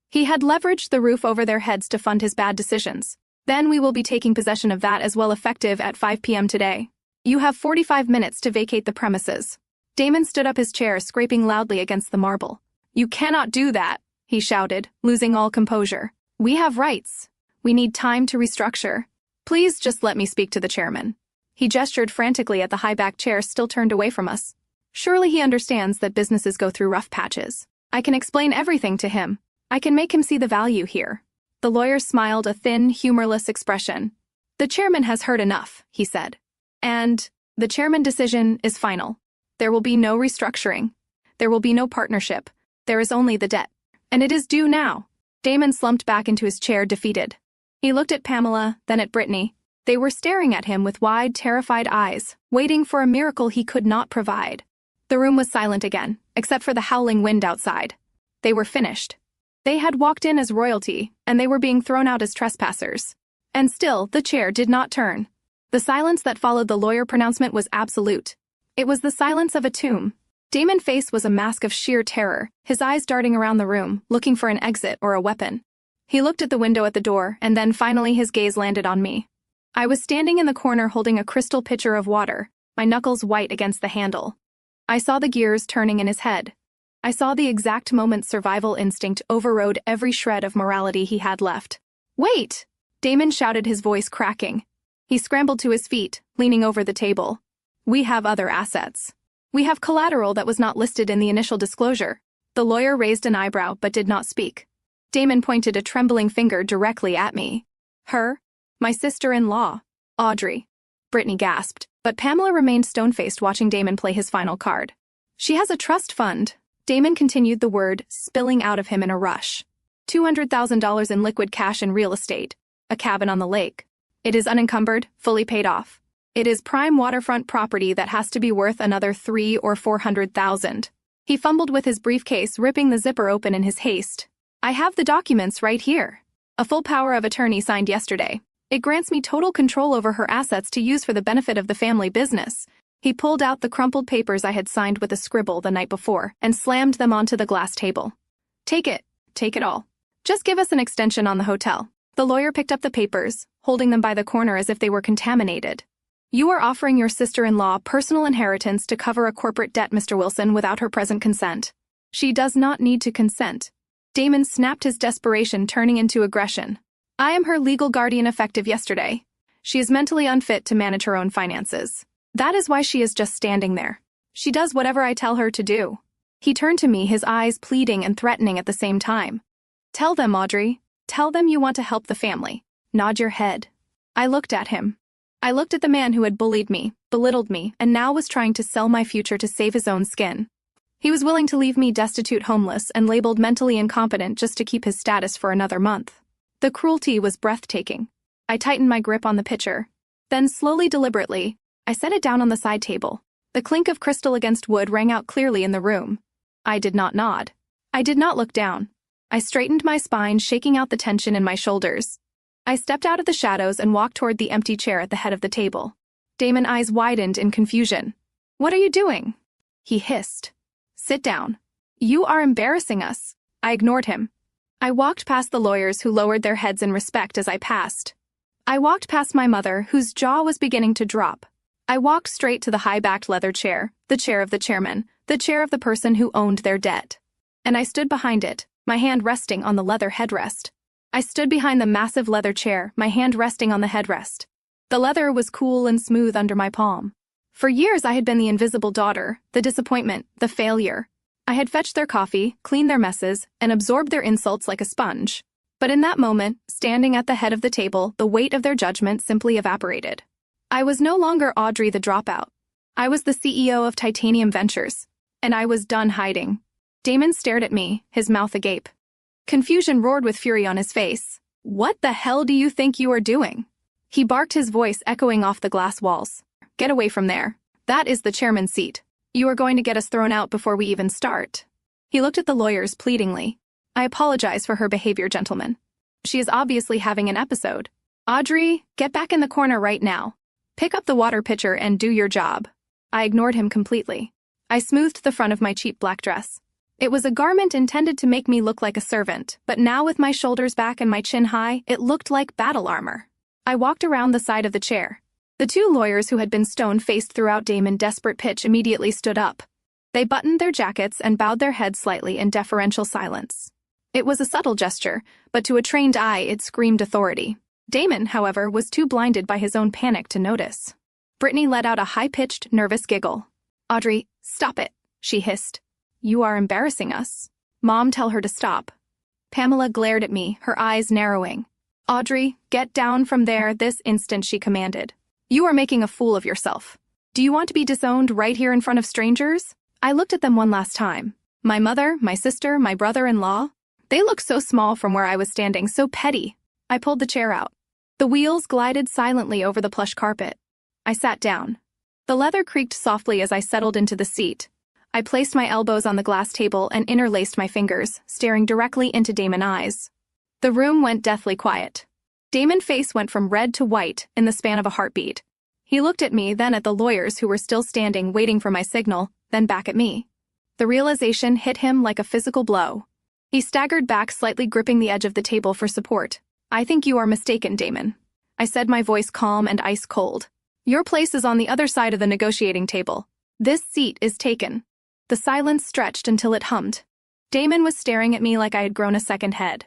He had leveraged the roof over their heads to fund his bad decisions. Then we will be taking possession of that as well, effective at 5 p.m. today. You have 45 minutes to vacate the premises. Damon stood up his chair, scraping loudly against the marble. You cannot do that, he shouted, losing all composure. We have rights. We need time to restructure. Please just let me speak to the chairman. He gestured frantically at the high-backed chair still turned away from us. Surely he understands that businesses go through rough patches. I can explain everything to him. I can make him see the value here. The lawyer smiled, a thin, humorless expression. The chairman has heard enough, he said. And the chairman's decision is final. There will be no restructuring. There will be no partnership. There is only the debt. And it is due now. Damon slumped back into his chair, defeated. He looked at Pamela, then at Brittany. They were staring at him with wide, terrified eyes, waiting for a miracle he could not provide. The room was silent again, except for the howling wind outside. They were finished. They had walked in as royalty, and they were being thrown out as trespassers. And still, the chair did not turn. The silence that followed the lawyer pronouncement was absolute. It was the silence of a tomb. Damon's face was a mask of sheer terror, his eyes darting around the room, looking for an exit or a weapon. He looked at the window at the door, and then finally his gaze landed on me. I was standing in the corner holding a crystal pitcher of water, my knuckles white against the handle. I saw the gears turning in his head. I saw the exact moment survival instinct overrode every shred of morality he had left. Wait! Damon shouted, his voice cracking. He scrambled to his feet, leaning over the table. We have other assets. We have collateral that was not listed in the initial disclosure. The lawyer raised an eyebrow but did not speak. Damon pointed a trembling finger directly at me. Her? My sister-in-law. Audrey. Brittany gasped, but Pamela remained stone-faced, watching Damon play his final card. She has a trust fund. Damon continued, the word spilling out of him in a rush. $200,000 in liquid cash and real estate. A cabin on the lake. It is unencumbered, fully paid off. It is prime waterfront property that has to be worth another $300,000 or $400,000. He fumbled with his briefcase, ripping the zipper open in his haste. I have the documents right here. A full power of attorney signed yesterday. It grants me total control over her assets to use for the benefit of the family business. He pulled out the crumpled papers I had signed with a scribble the night before and slammed them onto the glass table. Take it all. Just give us an extension on the hotel. The lawyer picked up the papers, holding them by the corner as if they were contaminated. You are offering your sister-in-law personal inheritance to cover a corporate debt, Mr. Wilson, without her present consent. She does not need to consent. Damon snapped, his desperation turning into aggression. I am her legal guardian effective yesterday. She is mentally unfit to manage her own finances. That is why she is just standing there. She does whatever I tell her to do. He turned to me, his eyes pleading and threatening at the same time. Tell them, Audrey. Tell them you want to help the family. Nod your head. I looked at him. I looked at the man who had bullied me, belittled me, and now was trying to sell my future to save his own skin. He was willing to leave me destitute, homeless, and labeled mentally incompetent just to keep his status for another month. The cruelty was breathtaking. I tightened my grip on the pitcher. Then, slowly, deliberately, I set it down on the side table. The clink of crystal against wood rang out clearly in the room. I did not nod. I did not look down. I straightened my spine, shaking out the tension in my shoulders. I stepped out of the shadows and walked toward the empty chair at the head of the table. Damon's eyes widened in confusion. What are you doing? He hissed. Sit down. You are embarrassing us. I ignored him. I walked past the lawyers, who lowered their heads in respect as I passed. I walked past my mother, whose jaw was beginning to drop. I walked straight to the high-backed leather chair, the chair of the chairman, the chair of the person who owned their debt. And I stood behind it, my hand resting on the leather headrest. I stood behind the massive leather chair, my hand resting on the headrest. The leather was cool and smooth under my palm. For years I had been the invisible daughter, the disappointment, the failure. I had fetched their coffee, cleaned their messes, and absorbed their insults like a sponge. But in that moment, standing at the head of the table, the weight of their judgment simply evaporated. I was no longer Audrey the dropout. I was the CEO of Titanium Ventures. And I was done hiding. Damon stared at me, his mouth agape. Confusion roared with fury on his face. What the hell do you think you are doing? He barked, his voice echoing off the glass walls. Get away from there. That is the chairman's seat. You are going to get us thrown out before we even start. He looked at the lawyers pleadingly. I apologize for her behavior, gentlemen. She is obviously having an episode. Audrey, get back in the corner right now. Pick up the water pitcher and do your job. I ignored him completely. I smoothed the front of my cheap black dress. It was a garment intended to make me look like a servant, but now with my shoulders back and my chin high, it looked like battle armor. I walked around the side of the chair. The two lawyers who had been stone-faced throughout Damon desperate pitch immediately stood up. They buttoned their jackets and bowed their heads slightly in deferential silence. It was a subtle gesture, but to a trained eye it screamed authority. Damon, however, was too blinded by his own panic to notice. Brittany let out a high-pitched, nervous giggle. Audrey, stop it, she hissed. You are embarrassing us. Mom, tell her to stop. Pamela glared at me, her eyes narrowing. Audrey, get down from there this instant, she commanded. You are making a fool of yourself. Do you want to be disowned right here in front of strangers? I looked at them one last time. My mother, my sister, my brother-in-law. They looked so small from where I was standing, so petty. I pulled the chair out. The wheels glided silently over the plush carpet. I sat down. The leather creaked softly as I settled into the seat. I placed my elbows on the glass table and interlaced my fingers, staring directly into Damon's eyes. The room went deathly quiet. Damon's face went from red to white in the span of a heartbeat. He looked at me, then at the lawyers who were still standing waiting for my signal, then back at me. The realization hit him like a physical blow. He staggered back, slightly gripping the edge of the table for support. I think you are mistaken, Damon. I said, my voice calm and ice cold. Your place is on the other side of the negotiating table. This seat is taken. The silence stretched until it hummed. Damon was staring at me like I had grown a second head.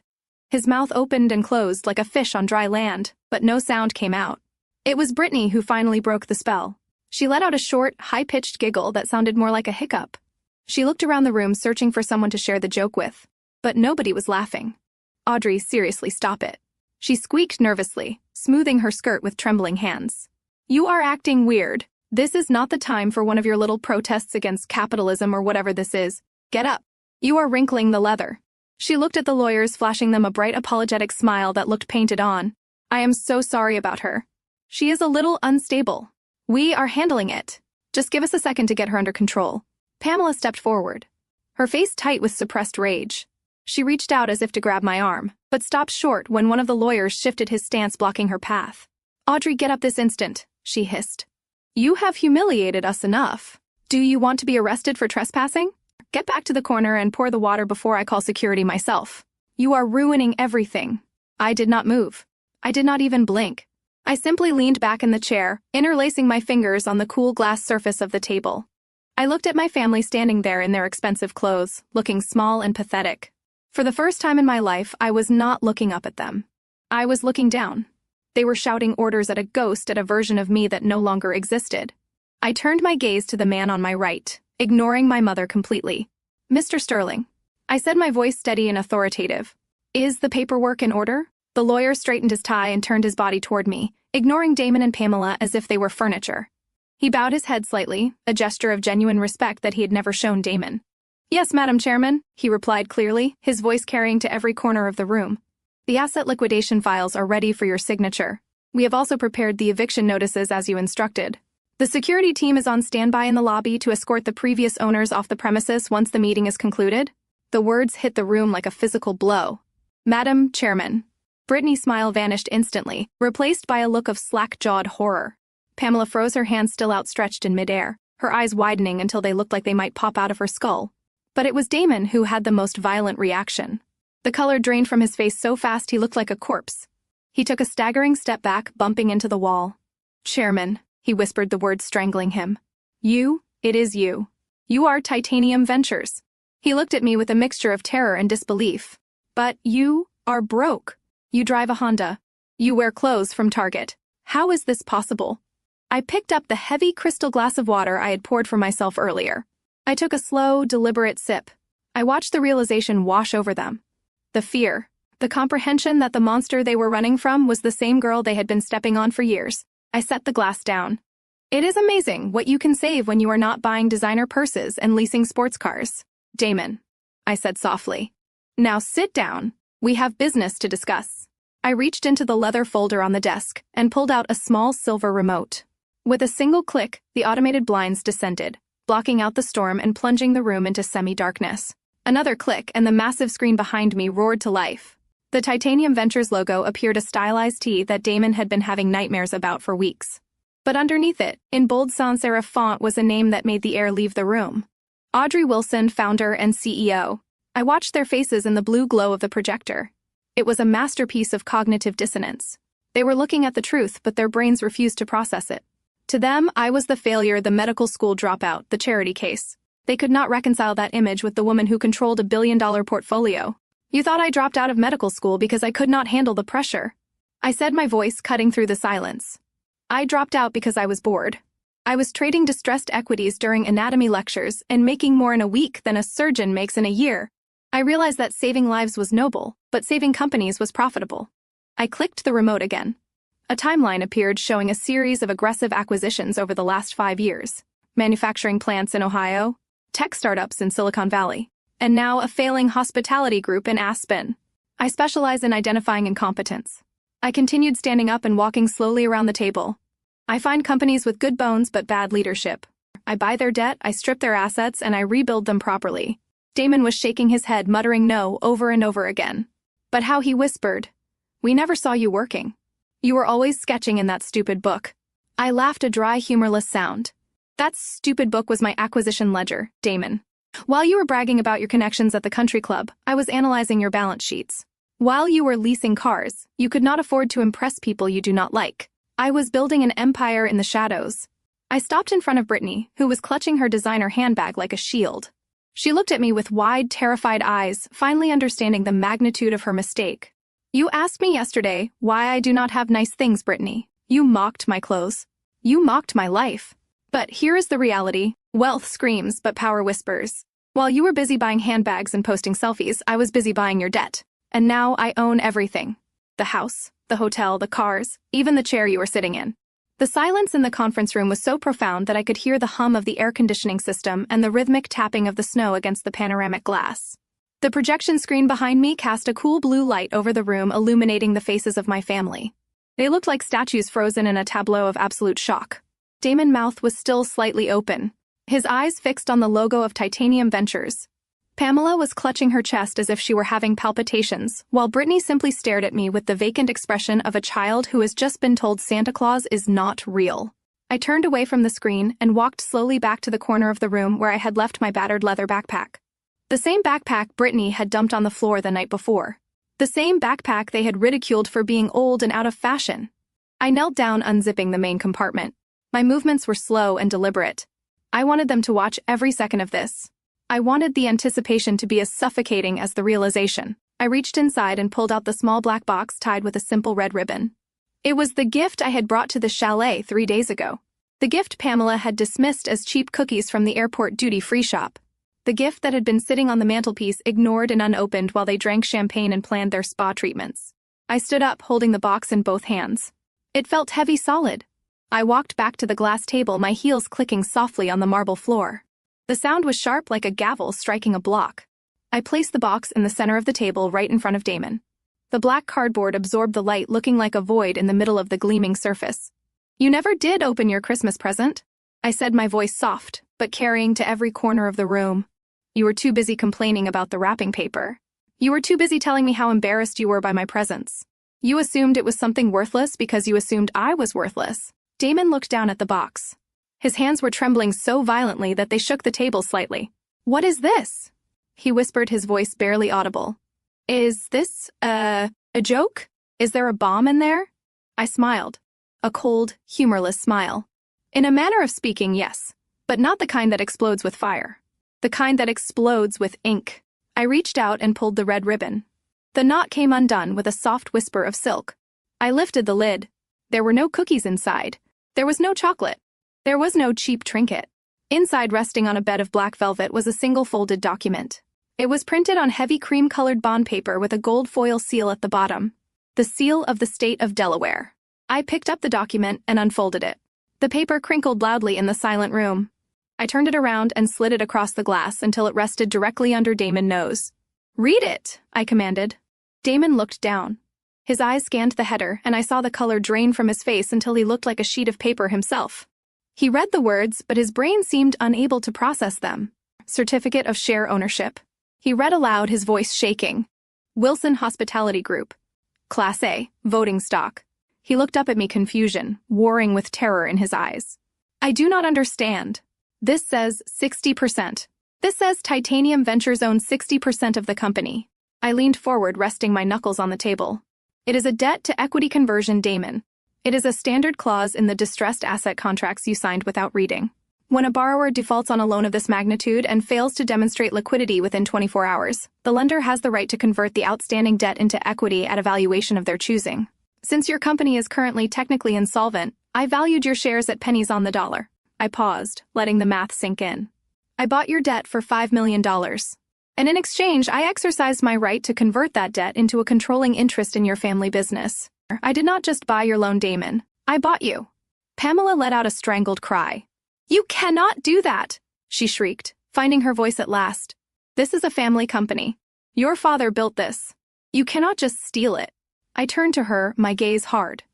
His mouth opened and closed like a fish on dry land, but no sound came out. It was Brittany who finally broke the spell. She let out a short, high-pitched giggle that sounded more like a hiccup. She looked around the room searching for someone to share the joke with, but nobody was laughing. Audrey, seriously, stop it. She squeaked nervously, smoothing her skirt with trembling hands. You are acting weird. This is not the time for one of your little protests against capitalism or whatever this is. Get up. You are wrinkling the leather. She looked at the lawyers, flashing them a bright, apologetic smile that looked painted on. I am so sorry about her. She is a little unstable. We are handling it. Just give us a second to get her under control. Pamela stepped forward, her face tight with suppressed rage. She reached out as if to grab my arm, but stopped short when one of the lawyers shifted his stance, blocking her path. Audrey, get up this instant, she hissed. You have humiliated us enough. Do you want to be arrested for trespassing? Get back to the corner and pour the water before I call security myself. You are ruining everything. I did not move. I did not even blink. I simply leaned back in the chair, interlacing my fingers on the cool glass surface of the table. I looked at my family standing there in their expensive clothes, looking small and pathetic. For the first time in my life, I was not looking up at them. I was looking down. They were shouting orders at a ghost, at a version of me that no longer existed. I turned my gaze to the man on my right, ignoring my mother completely. Mr. Sterling, I said, my voice steady and authoritative. Is the paperwork in order? The lawyer straightened his tie and turned his body toward me, ignoring Damon and Pamela as if they were furniture. He bowed his head slightly, a gesture of genuine respect that he had never shown Damon. Yes, Madam Chairman, he replied clearly, his voice carrying to every corner of the room. The asset liquidation files are ready for your signature. We have also prepared the eviction notices as you instructed. The security team is on standby in the lobby to escort the previous owners off the premises once the meeting is concluded. The words hit the room like a physical blow. Madam Chairman. Brittany's smile vanished instantly, replaced by a look of slack-jawed horror. Pamela froze, her hands still outstretched in midair, her eyes widening until they looked like they might pop out of her skull. But it was Damon who had the most violent reaction. The color drained from his face so fast he looked like a corpse. He took a staggering step back, bumping into the wall. Chairman, he whispered, the words strangling him. You, it is you. You are Titanium Ventures. He looked at me with a mixture of terror and disbelief. But you are broke. You drive a Honda. You wear clothes from Target. How is this possible? I picked up the heavy crystal glass of water I had poured for myself earlier. I took a slow, deliberate sip. I watched the realization wash over them. The fear, the comprehension that the monster they were running from was the same girl they had been stepping on for years. I set the glass down. It is amazing what you can save when you are not buying designer purses and leasing sports cars. Damon, I said softly. Now sit down. We have business to discuss. I reached into the leather folder on the desk and pulled out a small silver remote. With a single click, the automated blinds descended, blocking out the storm and plunging the room into semi-darkness. Another click and the massive screen behind me roared to life. The Titanium Ventures logo appeared, a stylized T that Damon had been having nightmares about for weeks. But underneath it, in bold sans serif font, was a name that made the air leave the room. Audrey Wilson, founder and CEO. I watched their faces in the blue glow of the projector. It was a masterpiece of cognitive dissonance. They were looking at the truth, but their brains refused to process it. To them, I was the failure, the medical school dropout, the charity case. They could not reconcile that image with the woman who controlled a billion-dollar portfolio. You thought I dropped out of medical school because I could not handle the pressure. I said, my voice cutting through the silence. I dropped out because I was bored. I was trading distressed equities during anatomy lectures and making more in a week than a surgeon makes in a year. I realized that saving lives was noble, but saving companies was profitable. I clicked the remote again. A timeline appeared showing a series of aggressive acquisitions over the last 5 years. Manufacturing plants in Ohio, tech startups in Silicon Valley, and now a failing hospitality group in Aspen. I specialize in identifying incompetence. I continued standing up and walking slowly around the table. I find companies with good bones but bad leadership. I buy their debt, I strip their assets, and I rebuild them properly. Damon was shaking his head, muttering no over and over again. But how he whispered, "We never saw you working. You were always sketching in that stupid book." I laughed, a dry, humorless sound. "That stupid book was my acquisition ledger, Damon. While you were bragging about your connections at the country club, I was analyzing your balance sheets. While you were leasing cars, you could not afford to impress people you do not like. I was building an empire in the shadows." I stopped in front of Brittany, who was clutching her designer handbag like a shield. She looked at me with wide, terrified eyes, finally understanding the magnitude of her mistake. "You asked me yesterday why I do not have nice things, Brittany. You mocked my clothes. You mocked my life. But here is the reality. Wealth screams, but power whispers. While you were busy buying handbags and posting selfies, I was busy buying your debt. And now I own everything. The house, the hotel, the cars, even the chair you were sitting in." The silence in the conference room was so profound that I could hear the hum of the air conditioning system and the rhythmic tapping of the snow against the panoramic glass. The projection screen behind me cast a cool blue light over the room, illuminating the faces of my family. They looked like statues frozen in a tableau of absolute shock. Damon's mouth was still slightly open, his eyes fixed on the logo of Titanium Ventures. Pamela was clutching her chest as if she were having palpitations, while Brittany simply stared at me with the vacant expression of a child who has just been told Santa Claus is not real. I turned away from the screen and walked slowly back to the corner of the room where I had left my battered leather backpack. The same backpack Brittany had dumped on the floor the night before. The same backpack they had ridiculed for being old and out of fashion. I knelt down, unzipping the main compartment. My movements were slow and deliberate. I wanted them to watch every second of this. I wanted the anticipation to be as suffocating as the realization. I reached inside and pulled out the small black box tied with a simple red ribbon. It was the gift I had brought to the chalet 3 days ago. The gift Pamela had dismissed as cheap cookies from the airport duty-free shop. The gift that had been sitting on the mantelpiece, ignored and unopened while they drank champagne and planned their spa treatments. I stood up, holding the box in both hands. It felt heavy, solid. I walked back to the glass table, my heels clicking softly on the marble floor. The sound was sharp, like a gavel striking a block. I placed the box in the center of the table, right in front of Damon. The black cardboard absorbed the light, looking like a void in the middle of the gleaming surface. "You never did open your Christmas present," I said, my voice soft, but carrying to every corner of the room. "You were too busy complaining about the wrapping paper. You were too busy telling me how embarrassed you were by my presents. You assumed it was something worthless because you assumed I was worthless." Damon looked down at the box. His hands were trembling so violently that they shook the table slightly. "What is this?" he whispered, his voice barely audible. "Is this, a joke? Is there a bomb in there?" I smiled. A cold, humorless smile. In a manner of speaking, yes, but not the kind that explodes with fire. The kind that explodes with ink. I reached out and pulled the red ribbon. The knot came undone with a soft whisper of silk. I lifted the lid. There were no cookies inside. There was no chocolate. There was no cheap trinket. Inside, resting on a bed of black velvet, was a single folded document. It was printed on heavy cream-colored bond paper with a gold foil seal at the bottom. The seal of the state of Delaware. I picked up the document and unfolded it. The paper crinkled loudly in the silent room. I turned it around and slid it across the glass until it rested directly under Damon's nose. "Read it," I commanded. Damon looked down. His eyes scanned the header, and I saw the color drain from his face until he looked like a sheet of paper himself. He read the words, but his brain seemed unable to process them. Certificate of share ownership. He read aloud, his voice shaking. Wilson Hospitality Group. Class A, voting stock. He looked up at me, confusion, warring with terror in his eyes. I do not understand. This says 60%. This says Titanium Ventures owns 60% of the company. I leaned forward, resting my knuckles on the table. It is a debt-to-equity conversion, Damon. It is a standard clause in the distressed asset contracts you signed without reading. When a borrower defaults on a loan of this magnitude and fails to demonstrate liquidity within 24 hours, the lender has the right to convert the outstanding debt into equity at a valuation of their choosing. Since your company is currently technically insolvent, I valued your shares at pennies on the dollar. I paused, letting the math sink in. I bought your debt for $5 million. And in exchange, I exercised my right to convert that debt into a controlling interest in your family business. I did not just buy your loan, Damon. I bought you. Pamela let out a strangled cry. You cannot do that, she shrieked, finding her voice at last. This is a family company. Your father built this. You cannot just steal it. I turned to her, my gaze hard.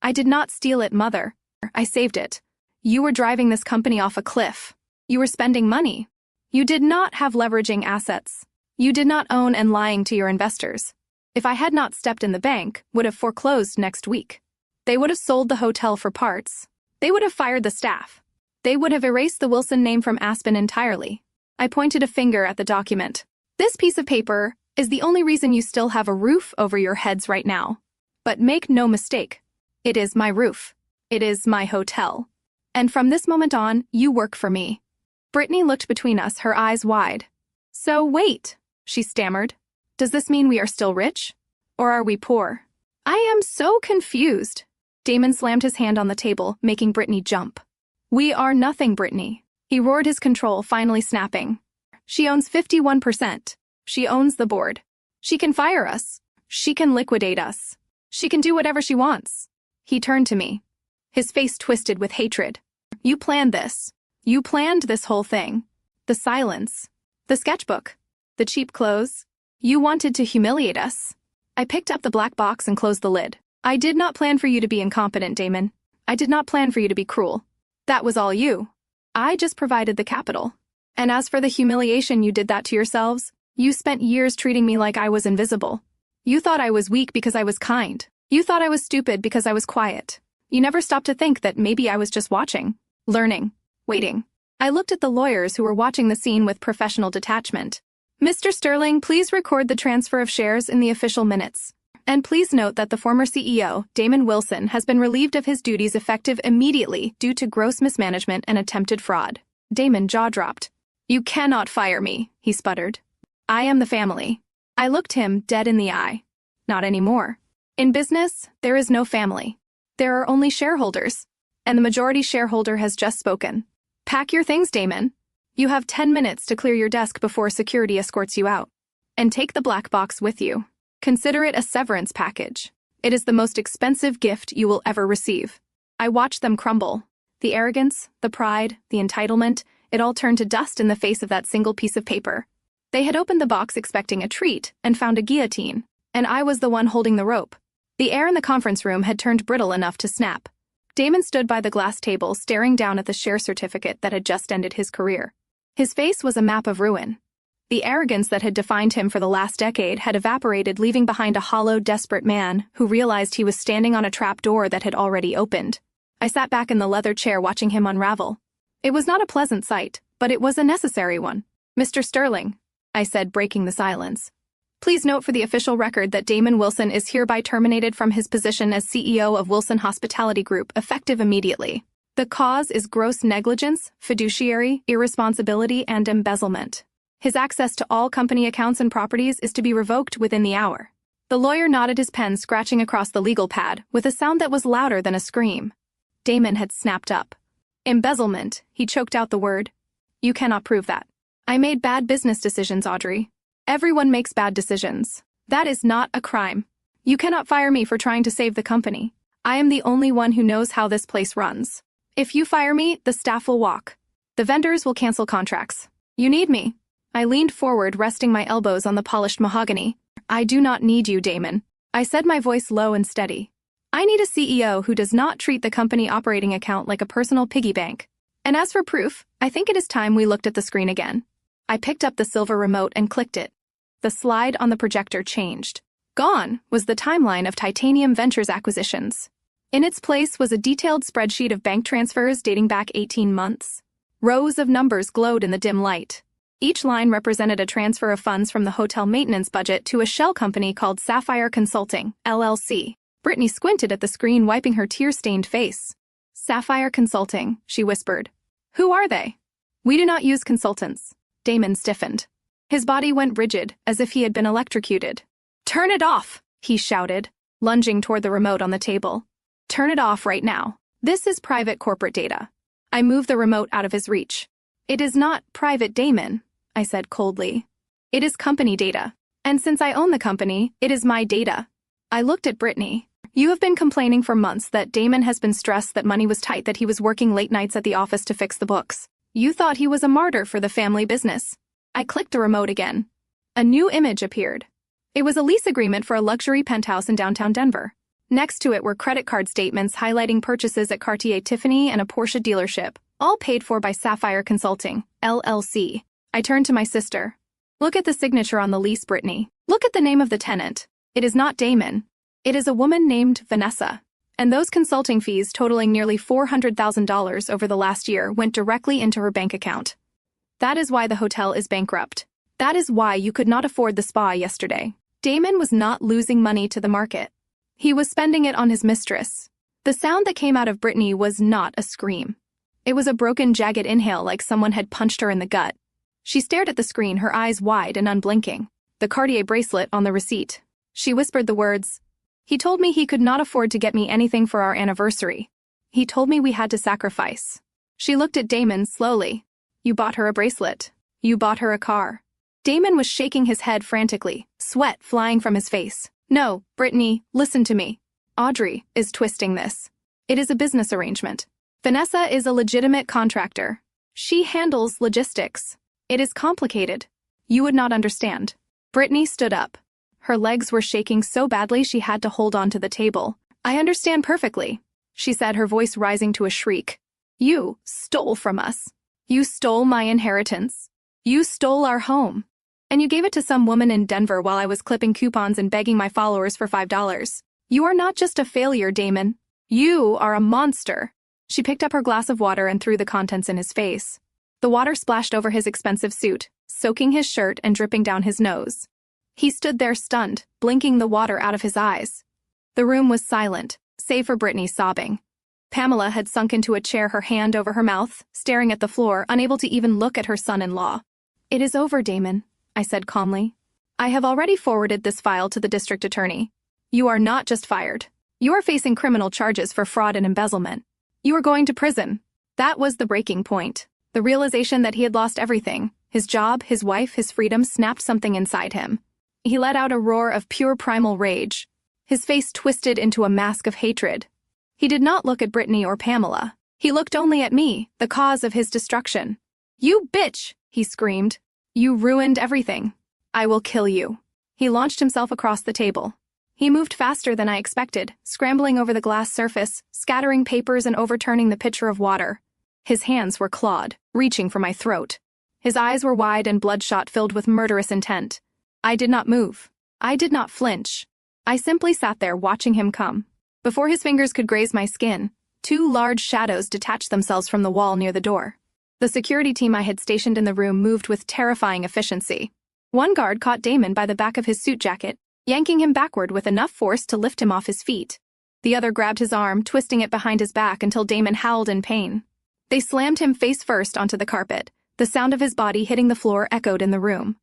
I did not steal it, Mother. I saved it. You were driving this company off a cliff. You were spending money. You did not have leveraging assets. You did not own and lying to your investors. If I had not stepped in, the bank would have foreclosed next week. They would have sold the hotel for parts. They would have fired the staff. They would have erased the Wilson name from Aspen entirely. I pointed a finger at the document. This piece of paper is the only reason you still have a roof over your heads right now. But make no mistake, it is my roof. It is my hotel. And from this moment on, you work for me. Brittany looked between us, her eyes wide. So wait, she stammered. Does this mean we are still rich? Or are we poor? I am so confused. Damon slammed his hand on the table, making Brittany jump. We are nothing, Brittany. He roared, his control finally snapping. She owns 51%. She owns the board. She can fire us. She can liquidate us. She can do whatever she wants. He turned to me. His face twisted with hatred. You planned this. You planned this whole thing. The silence. The sketchbook. The cheap clothes. You wanted to humiliate us. I picked up the black box and closed the lid. I did not plan for you to be incompetent, Damon. I did not plan for you to be cruel. That was all you. I just provided the capital. And as for the humiliation, you did that to yourselves. You spent years treating me like I was invisible. You thought I was weak because I was kind. You thought I was stupid because I was quiet. You never stopped to think that maybe I was just watching, learning, waiting. I looked at the lawyers who were watching the scene with professional detachment. Mr. Sterling, please record the transfer of shares in the official minutes. And please note that the former CEO, Damon Wilson, has been relieved of his duties effective immediately due to gross mismanagement and attempted fraud. Damon jaw dropped. You cannot fire me, he sputtered. I am the family. I looked him dead in the eye. Not anymore. In business, there is no family. There are only shareholders. And the majority shareholder has just spoken. Pack your things, Damon. You have 10 minutes to clear your desk before security escorts you out. And take the black box with you. Consider it a severance package. It is the most expensive gift you will ever receive. I watched them crumble. The arrogance, the pride, the entitlement, it all turned to dust in the face of that single piece of paper. They had opened the box expecting a treat and found a guillotine, and I was the one holding the rope. The air in the conference room had turned brittle enough to snap. Damon stood by the glass table, staring down at the share certificate that had just ended his career. His face was a map of ruin. The arrogance that had defined him for the last decade had evaporated, leaving behind a hollow, desperate man who realized he was standing on a trap door that had already opened. I sat back in the leather chair watching him unravel. It was not a pleasant sight, but it was a necessary one. Mr. Sterling, I said, breaking the silence. Please note for the official record that Damon Wilson is hereby terminated from his position as CEO of Wilson Hospitality Group, effective immediately. The cause is gross negligence, fiduciary irresponsibility, and embezzlement. His access to all company accounts and properties is to be revoked within the hour. The lawyer nodded, his pen scratching across the legal pad with a sound that was louder than a scream. Damon had snapped up. Embezzlement, he choked out the word. You cannot prove that. I made bad business decisions, Audrey. Everyone makes bad decisions. That is not a crime. You cannot fire me for trying to save the company. I am the only one who knows how this place runs. If you fire me, the staff will walk. The vendors will cancel contracts. You need me. I leaned forward, resting my elbows on the polished mahogany. I do not need you, Damon. I said, my voice low and steady. I need a CEO who does not treat the company operating account like a personal piggy bank. And as for proof, I think it is time we looked at the screen again. I picked up the silver remote and clicked it. The slide on the projector changed. Gone was the timeline of Titanium Ventures acquisitions. In its place was a detailed spreadsheet of bank transfers dating back 18 months. Rows of numbers glowed in the dim light. Each line represented a transfer of funds from the hotel maintenance budget to a shell company called Sapphire Consulting, LLC. Brittany squinted at the screen, wiping her tear-stained face. Sapphire Consulting, she whispered. Who are they? We do not use consultants. Damon stiffened. His body went rigid, as if he had been electrocuted. Turn it off, he shouted, lunging toward the remote on the table. Turn it off right now. This is private corporate data. I moved the remote out of his reach. It is not private, Damon, I said coldly. It is company data. And since I own the company, it is my data. I looked at Brittany. You have been complaining for months that Damon has been stressed, that money was tight, that he was working late nights at the office to fix the books. You thought he was a martyr for the family business. I clicked the remote again. A new image appeared. It was a lease agreement for a luxury penthouse in downtown Denver. Next to it were credit card statements highlighting purchases at Cartier Tiffany and a Porsche dealership, all paid for by Sapphire Consulting, LLC. I turned to my sister. Look at the signature on the lease, Brittany. Look at the name of the tenant. It is not Damon. It is a woman named Vanessa. And those consulting fees, totaling nearly $400,000 over the last year, went directly into her bank account. That is why the hotel is bankrupt. That is why you could not afford the spa yesterday. Damon was not losing money to the market. He was spending it on his mistress. The sound that came out of Brittany was not a scream. It was a broken, jagged inhale, like someone had punched her in the gut. She stared at the screen, her eyes wide and unblinking. The Cartier bracelet on the receipt. She whispered the words, "He told me he could not afford to get me anything for our anniversary. He told me we had to sacrifice." She looked at Damon slowly. "You bought her a bracelet. You bought her a car." Damon was shaking his head frantically, sweat flying from his face. "No, Brittany, listen to me. Audrey is twisting this. It is a business arrangement. Vanessa is a legitimate contractor. She handles logistics. It is complicated. You would not understand." Brittany stood up. Her legs were shaking so badly she had to hold on to the table. "I understand perfectly," she said, her voice rising to a shriek. "You stole from us. You stole my inheritance. You stole our home. And you gave it to some woman in Denver while I was clipping coupons and begging my followers for $5. You are not just a failure, Damon. You are a monster." She picked up her glass of water and threw the contents in his face. The water splashed over his expensive suit, soaking his shirt and dripping down his nose. He stood there stunned, blinking the water out of his eyes. The room was silent, save for Brittany sobbing. Pamela had sunk into a chair, her hand over her mouth, staring at the floor, unable to even look at her son-in-law. "It is over, Damon," I said calmly. "I have already forwarded this file to the district attorney. You are not just fired. You are facing criminal charges for fraud and embezzlement. You are going to prison." That was the breaking point. The realization that he had lost everything, his job, his wife, his freedom, snapped something inside him. He let out a roar of pure primal rage. His face twisted into a mask of hatred. He did not look at Brittany or Pamela. He looked only at me, the cause of his destruction. "You bitch!" he screamed. "You ruined everything. I will kill you." He launched himself across the table. He moved faster than I expected, scrambling over the glass surface, scattering papers and overturning the pitcher of water. His hands were clawed, reaching for my throat. His eyes were wide and bloodshot, filled with murderous intent. I did not move. I did not flinch. I simply sat there watching him come. Before his fingers could graze my skin, two large shadows detached themselves from the wall near the door. The security team I had stationed in the room moved with terrifying efficiency. One guard caught Damon by the back of his suit jacket, yanking him backward with enough force to lift him off his feet. The other grabbed his arm, twisting it behind his back until Damon howled in pain. They slammed him face first onto the carpet. The sound of his body hitting the floor echoed in the room.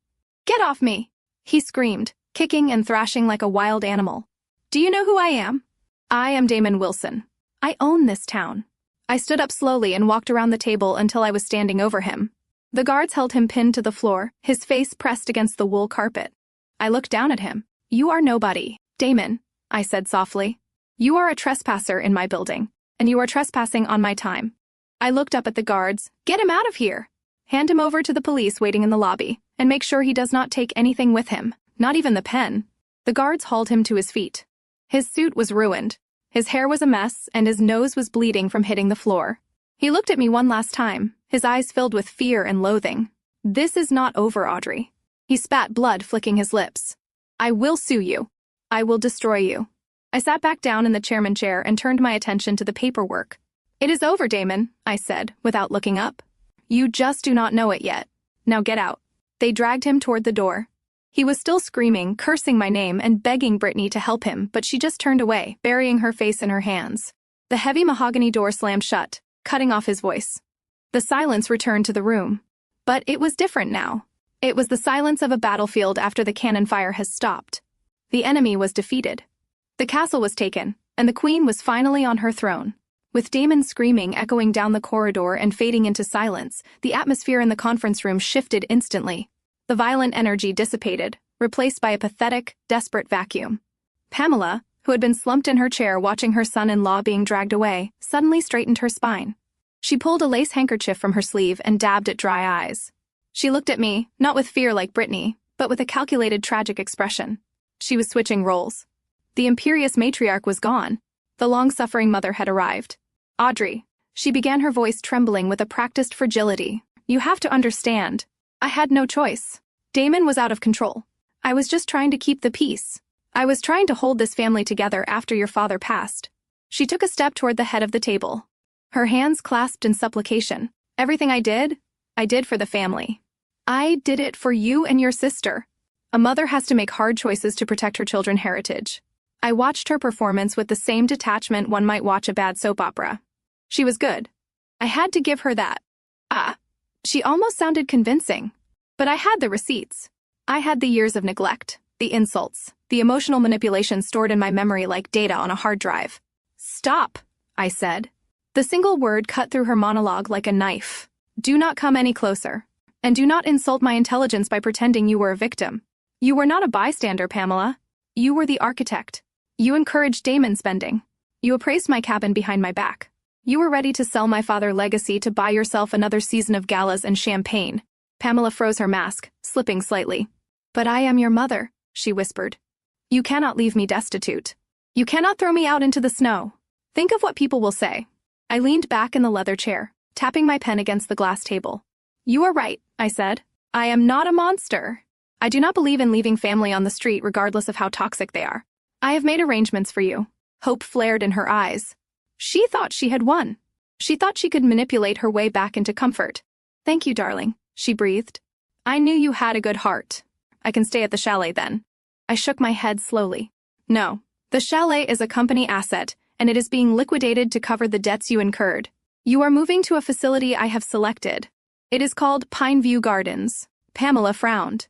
"Get off me!" he screamed, kicking and thrashing like a wild animal. "Do you know who I am? I am Damon Wilson. I own this town." I stood up slowly and walked around the table until I was standing over him. The guards held him pinned to the floor, his face pressed against the wool carpet. I looked down at him. "You are nobody, Damon," I said softly. "You are a trespasser in my building, and you are trespassing on my time." I looked up at the guards. "Get him out of here! Hand him over to the police waiting in the lobby, and make sure he does not take anything with him, not even the pen." The guards hauled him to his feet. His suit was ruined. His hair was a mess, and his nose was bleeding from hitting the floor. He looked at me one last time, his eyes filled with fear and loathing. "This is not over, Audrey." He spat blood, flicking his lips. "I will sue you. I will destroy you." I sat back down in the chairman chair and turned my attention to the paperwork. "It is over, Damon," I said, without looking up. "You just do not know it yet. Now get out." They dragged him toward the door. He was still screaming, cursing my name, and begging Brittany to help him, but she just turned away, burying her face in her hands. The heavy mahogany door slammed shut, cutting off his voice. The silence returned to the room. But it was different now. It was the silence of a battlefield after the cannon fire has stopped. The enemy was defeated. The castle was taken, and the queen was finally on her throne. With Damon screaming echoing down the corridor and fading into silence, the atmosphere in the conference room shifted instantly. The violent energy dissipated, replaced by a pathetic, desperate vacuum. Pamela, who had been slumped in her chair watching her son-in-law being dragged away, suddenly straightened her spine. She pulled a lace handkerchief from her sleeve and dabbed at dry eyes. She looked at me, not with fear like Brittany, but with a calculated, tragic expression. She was switching roles. The imperious matriarch was gone. The long-suffering mother had arrived. "Audrey," she began, her voice trembling with a practiced fragility, "you have to understand. I had no choice. Damon was out of control. I was just trying to keep the peace. I was trying to hold this family together after your father passed." She took a step toward the head of the table. Her hands clasped in supplication. "Everything I did for the family. I did it for you and your sister. A mother has to make hard choices to protect her children's heritage." I watched her performance with the same detachment one might watch a bad soap opera. She was good. I had to give her that. She almost sounded convincing. But I had the receipts. I had the years of neglect, the insults, the emotional manipulation stored in my memory like data on a hard drive. "Stop," I said. The single word cut through her monologue like a knife. "Do not come any closer. And do not insult my intelligence by pretending you were a victim. You were not a bystander, Pamela. You were the architect. You encouraged Damon spending. You appraised my cabin behind my back. You were ready to sell my father's legacy to buy yourself another season of galas and champagne." Pamela froze her mask, slipping slightly. "But I am your mother," she whispered. "You cannot leave me destitute. You cannot throw me out into the snow. Think of what people will say." I leaned back in the leather chair, tapping my pen against the glass table. "You are right," I said. "I am not a monster. I do not believe in leaving family on the street regardless of how toxic they are. I have made arrangements for you." Hope flared in her eyes. She thought she had won. She thought she could manipulate her way back into comfort. "Thank you, darling," she breathed. "I knew you had a good heart. I can stay at the chalet then." I shook my head slowly. "No, the chalet is a company asset, and it is being liquidated to cover the debts you incurred. You are moving to a facility I have selected. It is called Pineview Gardens." Pamela frowned.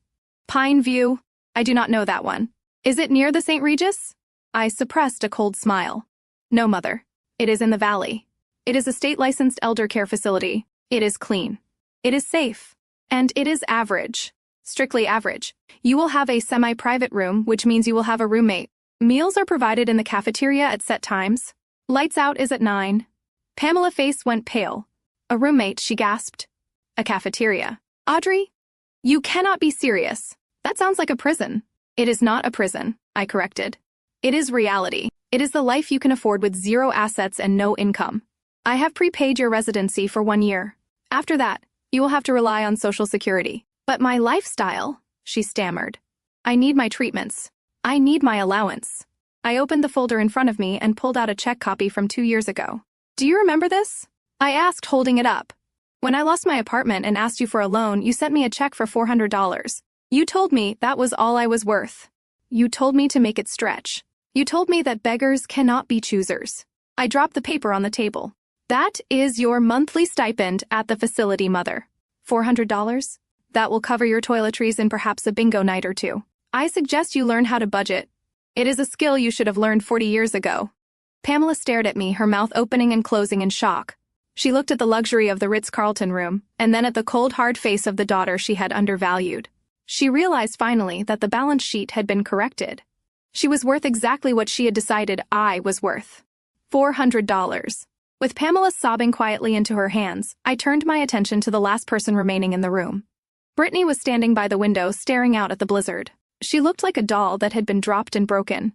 "Pineview? I do not know that one. Is it near the St. Regis?" I suppressed a cold smile. "No, Mother. It is in the valley. It is a state-licensed elder care facility. It is clean. It is safe. And it is average. Strictly average. You will have a semi-private room, which means you will have a roommate. Meals are provided in the cafeteria at set times. Lights out is at 9. Pamela's face went pale. "A roommate," she gasped. "A cafeteria. Audrey? You cannot be serious. That sounds like a prison." "It is not a prison," I corrected. "It is reality. It is the life you can afford with zero assets and no income. I have prepaid your residency for 1 year. After that, you will have to rely on Social Security." "But my lifestyle," she stammered. "I need my treatments. I need my allowance." I opened the folder in front of me and pulled out a check copy from 2 years ago. "Do you remember this?" I asked, holding it up. "When I lost my apartment and asked you for a loan, you sent me a check for $400. You told me that was all I was worth. You told me to make it stretch. You told me that beggars cannot be choosers." I dropped the paper on the table. "That is your monthly stipend at the facility, Mother. $400? That will cover your toiletries and perhaps a bingo night or two. I suggest you learn how to budget. It is a skill you should have learned 40 years ago." Pamela stared at me, her mouth opening and closing in shock. She looked at the luxury of the Ritz-Carlton room, and then at the cold, hard face of the daughter she had undervalued. She realized finally that the balance sheet had been corrected. She was worth exactly what she had decided I was worth. $400. With Pamela sobbing quietly into her hands, I turned my attention to the last person remaining in the room. Brittany was standing by the window staring out at the blizzard. She looked like a doll that had been dropped and broken.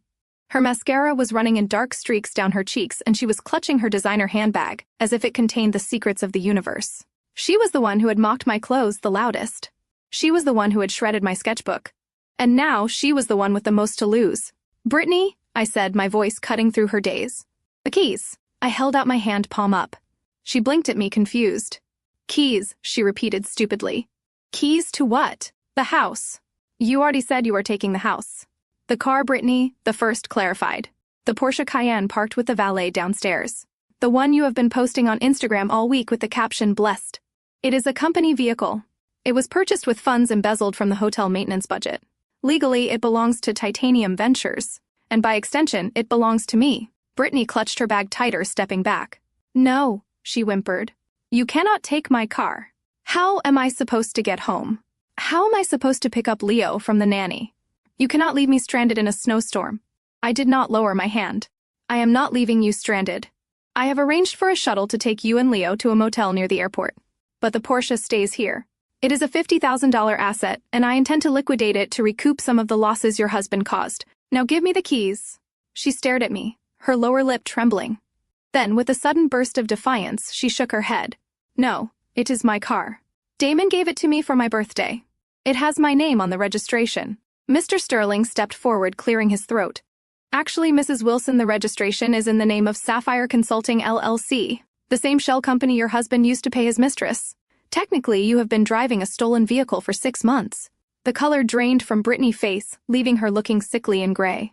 Her mascara was running in dark streaks down her cheeks, and she was clutching her designer handbag, as if it contained the secrets of the universe. She was the one who had mocked my clothes the loudest. She was the one who had shredded my sketchbook. And now she was the one with the most to lose. "Brittany," I said, my voice cutting through her daze. "The keys." I held out my hand, palm up. She blinked at me, confused. "Keys," she repeated stupidly. "Keys to what?" "The house." "You already said you were taking the house." "The car, Brittany," the first clarified. "The Porsche Cayenne parked with the valet downstairs. The one you have been posting on Instagram all week with the caption, 'Blessed.' It is a company vehicle. It was purchased with funds embezzled from the hotel maintenance budget. Legally, it belongs to Titanium Ventures, and by extension, it belongs to me." Brittany clutched her bag tighter, stepping back. "No," she whimpered. "You cannot take my car. How am I supposed to get home? How am I supposed to pick up Leo from the nanny? You cannot leave me stranded in a snowstorm." I did not lower my hand. "I am not leaving you stranded. I have arranged for a shuttle to take you and Leo to a motel near the airport. But the Porsche stays here. It is a $50,000 asset, and I intend to liquidate it to recoup some of the losses your husband caused. Now give me the keys." She stared at me, her lower lip trembling. Then, with a sudden burst of defiance, she shook her head. "No, it is my car. Damon gave it to me for my birthday. It has my name on the registration." Mr. Sterling stepped forward, clearing his throat. "Actually, Mrs. Wilson, the registration is in the name of Sapphire Consulting LLC, the same shell company your husband used to pay his mistress. Technically, you have been driving a stolen vehicle for 6 months." The color drained from Brittany's face, leaving her looking sickly and gray.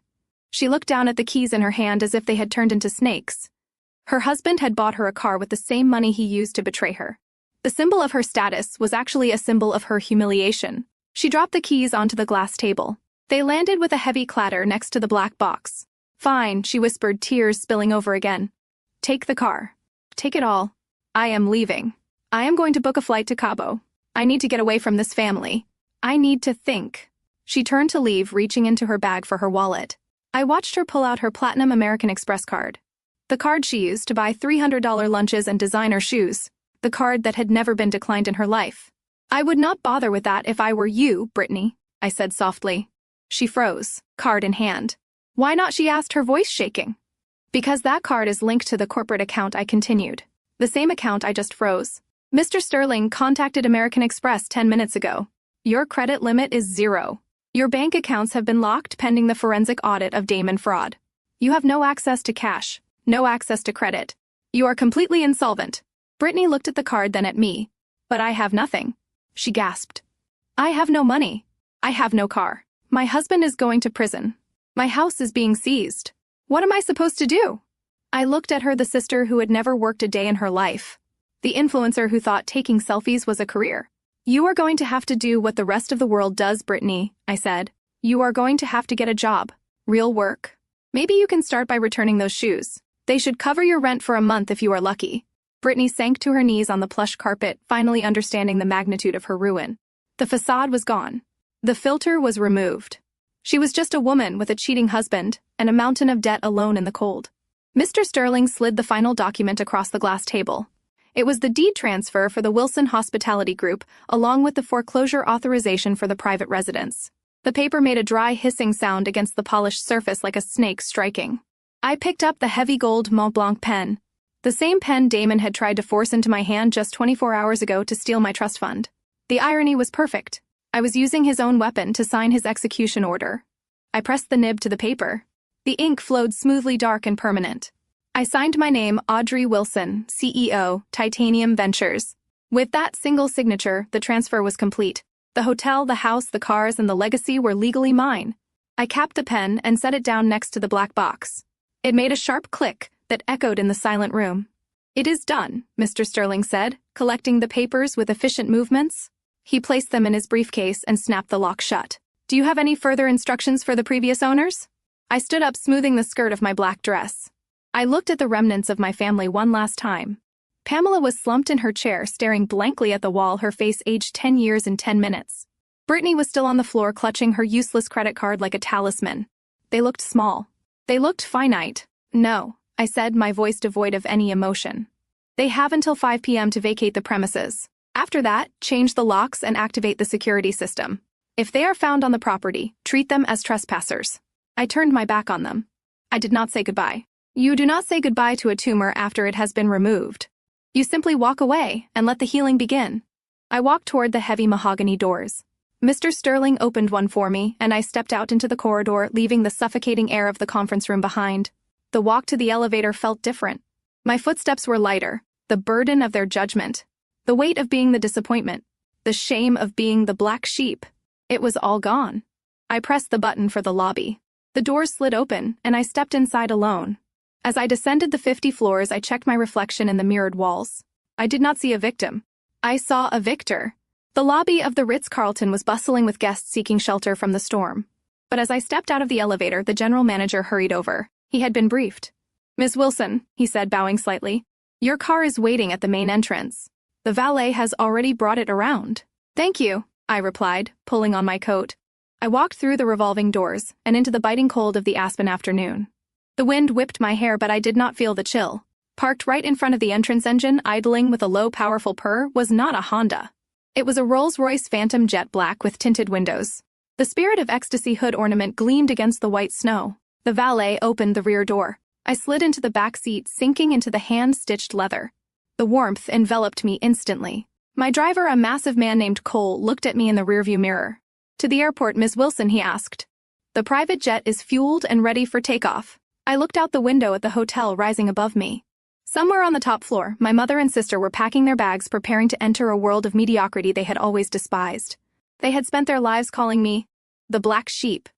She looked down at the keys in her hand as if they had turned into snakes. Her husband had bought her a car with the same money he used to betray her. The symbol of her status was actually a symbol of her humiliation. She dropped the keys onto the glass table. They landed with a heavy clatter next to the black box. "Fine," she whispered, tears spilling over again. "Take the car. Take it all. I am leaving. I am going to book a flight to Cabo. I need to get away from this family. I need to think." She turned to leave, reaching into her bag for her wallet. I watched her pull out her Platinum American Express card. The card she used to buy $300 lunches and designer shoes. The card that had never been declined in her life. "I would not bother with that if I were you, Brittany," I said softly. She froze, card in hand. "Why not?" she asked, her voice shaking. "Because that card is linked to the corporate account," I continued. "The same account I just froze. Mr. Sterling contacted American Express 10 minutes ago. Your credit limit is 0. Your bank accounts have been locked pending the forensic audit of Damon fraud. You have no access to cash, no access to credit. You are completely insolvent." Brittany looked at the card, then at me. "But I have nothing," she gasped. "I have no money. I have no car. My husband is going to prison. My house is being seized. What am I supposed to do?" I looked at her, the sister who had never worked a day in her life. The influencer who thought taking selfies was a career. "You are going to have to do what the rest of the world does, Brittany," I said. "You are going to have to get a job. Real work. Maybe you can start by returning those shoes. They should cover your rent for a month if you are lucky." Brittany sank to her knees on the plush carpet, finally understanding the magnitude of her ruin. The facade was gone. The filter was removed. She was just a woman with a cheating husband and a mountain of debt alone in the cold. Mr. Sterling slid the final document across the glass table. It was the deed transfer for the Wilson Hospitality Group, along with the foreclosure authorization for the private residence. The paper made a dry hissing sound against the polished surface like a snake striking. I picked up the heavy gold Mont Blanc pen. The same pen Damon had tried to force into my hand just 24 hours ago to steal my trust fund. The irony was perfect. I was using his own weapon to sign his execution order. I pressed the nib to the paper. The ink flowed smoothly, dark and permanent. I signed my name, Audrey Wilson, CEO, Titanium Ventures. With that single signature, the transfer was complete. The hotel, the house, the cars, and the legacy were legally mine. I capped the pen and set it down next to the black box. It made a sharp click that echoed in the silent room. "It is done," Mr. Sterling said, collecting the papers with efficient movements. He placed them in his briefcase and snapped the lock shut. "Do you have any further instructions for the previous owners?" I stood up, smoothing the skirt of my black dress. I looked at the remnants of my family one last time. Pamela was slumped in her chair, staring blankly at the wall, her face aged 10 years in 10 minutes. Brittany was still on the floor, clutching her useless credit card like a talisman. They looked small. They looked finite. "No," I said, my voice devoid of any emotion. "They have until 5 p.m. to vacate the premises. After that, change the locks and activate the security system. If they are found on the property, treat them as trespassers. I turned my back on them. I did not say goodbye. You do not say goodbye to a tumor after it has been removed. You simply walk away and let the healing begin. I walked toward the heavy mahogany doors. Mr. Sterling opened one for me, and I stepped out into the corridor, leaving the suffocating air of the conference room behind. The walk to the elevator felt different. My footsteps were lighter, the burden of their judgment, the weight of being the disappointment, the shame of being the black sheep. It was all gone. I pressed the button for the lobby. The doors slid open, and I stepped inside alone. As I descended the 50 floors, I checked my reflection in the mirrored walls. I did not see a victim. I saw a victor. The lobby of the Ritz-Carlton was bustling with guests seeking shelter from the storm. But as I stepped out of the elevator, the general manager hurried over. He had been briefed. "Ms. Wilson," he said, bowing slightly, "your car is waiting at the main entrance. The valet has already brought it around." "Thank you," I replied, pulling on my coat. I walked through the revolving doors and into the biting cold of the Aspen afternoon. The wind whipped my hair, but I did not feel the chill. Parked right in front of the entrance engine, idling with a low, powerful purr, was not a Honda. It was a Rolls-Royce Phantom jet black with tinted windows. The Spirit of Ecstasy hood ornament gleamed against the white snow. The valet opened the rear door. I slid into the back seat, sinking into the hand-stitched leather. The warmth enveloped me instantly. My driver, a massive man named Cole, looked at me in the rearview mirror. "To the airport, Ms. Wilson," he asked. "The private jet is fueled and ready for takeoff." I looked out the window at the hotel rising above me. Somewhere on the top floor, my mother and sister were packing their bags, preparing to enter a world of mediocrity they had always despised. They had spent their lives calling me the black sheep.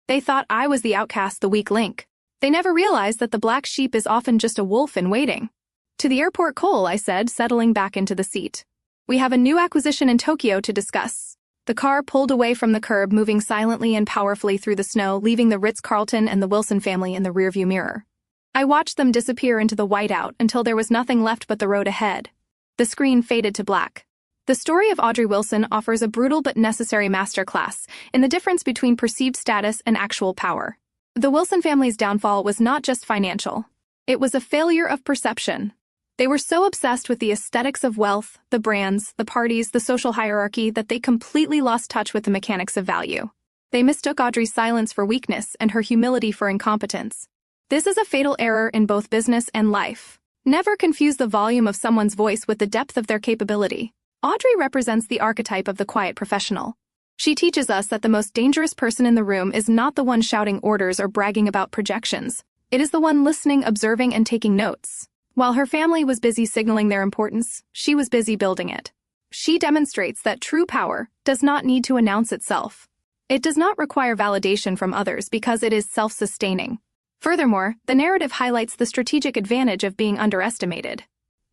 They thought I was the outcast, the weak link. They never realized that the black sheep is often just a wolf in waiting. "To the airport, Cole," I said, settling back into the seat. "We have a new acquisition in Tokyo to discuss." The car pulled away from the curb, moving silently and powerfully through the snow, leaving the Ritz-Carlton and the Wilson family in the rearview mirror. I watched them disappear into the whiteout until there was nothing left but the road ahead. The screen faded to black. The story of Audrey Wilson offers a brutal but necessary masterclass in the difference between perceived status and actual power. The Wilson family's downfall was not just financial. It was a failure of perception. They were so obsessed with the aesthetics of wealth, the brands, the parties, the social hierarchy that they completely lost touch with the mechanics of value. They mistook Audrey's silence for weakness and her humility for incompetence. This is a fatal error in both business and life. Never confuse the volume of someone's voice with the depth of their capability. Audrey represents the archetype of the quiet professional. She teaches us that the most dangerous person in the room is not the one shouting orders or bragging about projections. It is the one listening, observing, and taking notes. While her family was busy signaling their importance, she was busy building it. She demonstrates that true power does not need to announce itself. It does not require validation from others because it is self-sustaining. Furthermore, the narrative highlights the strategic advantage of being underestimated.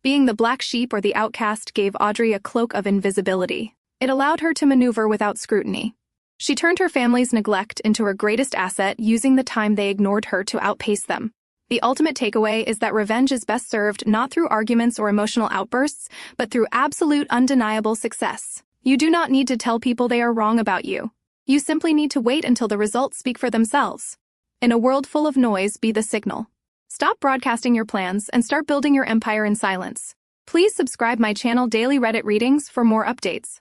Being the black sheep or the outcast gave Audrey a cloak of invisibility. It allowed her to maneuver without scrutiny. She turned her family's neglect into her greatest asset, using the time they ignored her to outpace them. The ultimate takeaway is that revenge is best served not through arguments or emotional outbursts, but through absolute, undeniable success. You do not need to tell people they are wrong about you. You simply need to wait until the results speak for themselves. In a world full of noise, be the signal. Stop broadcasting your plans and start building your empire in silence. Please subscribe my channel Daily Reddit Readings for more updates.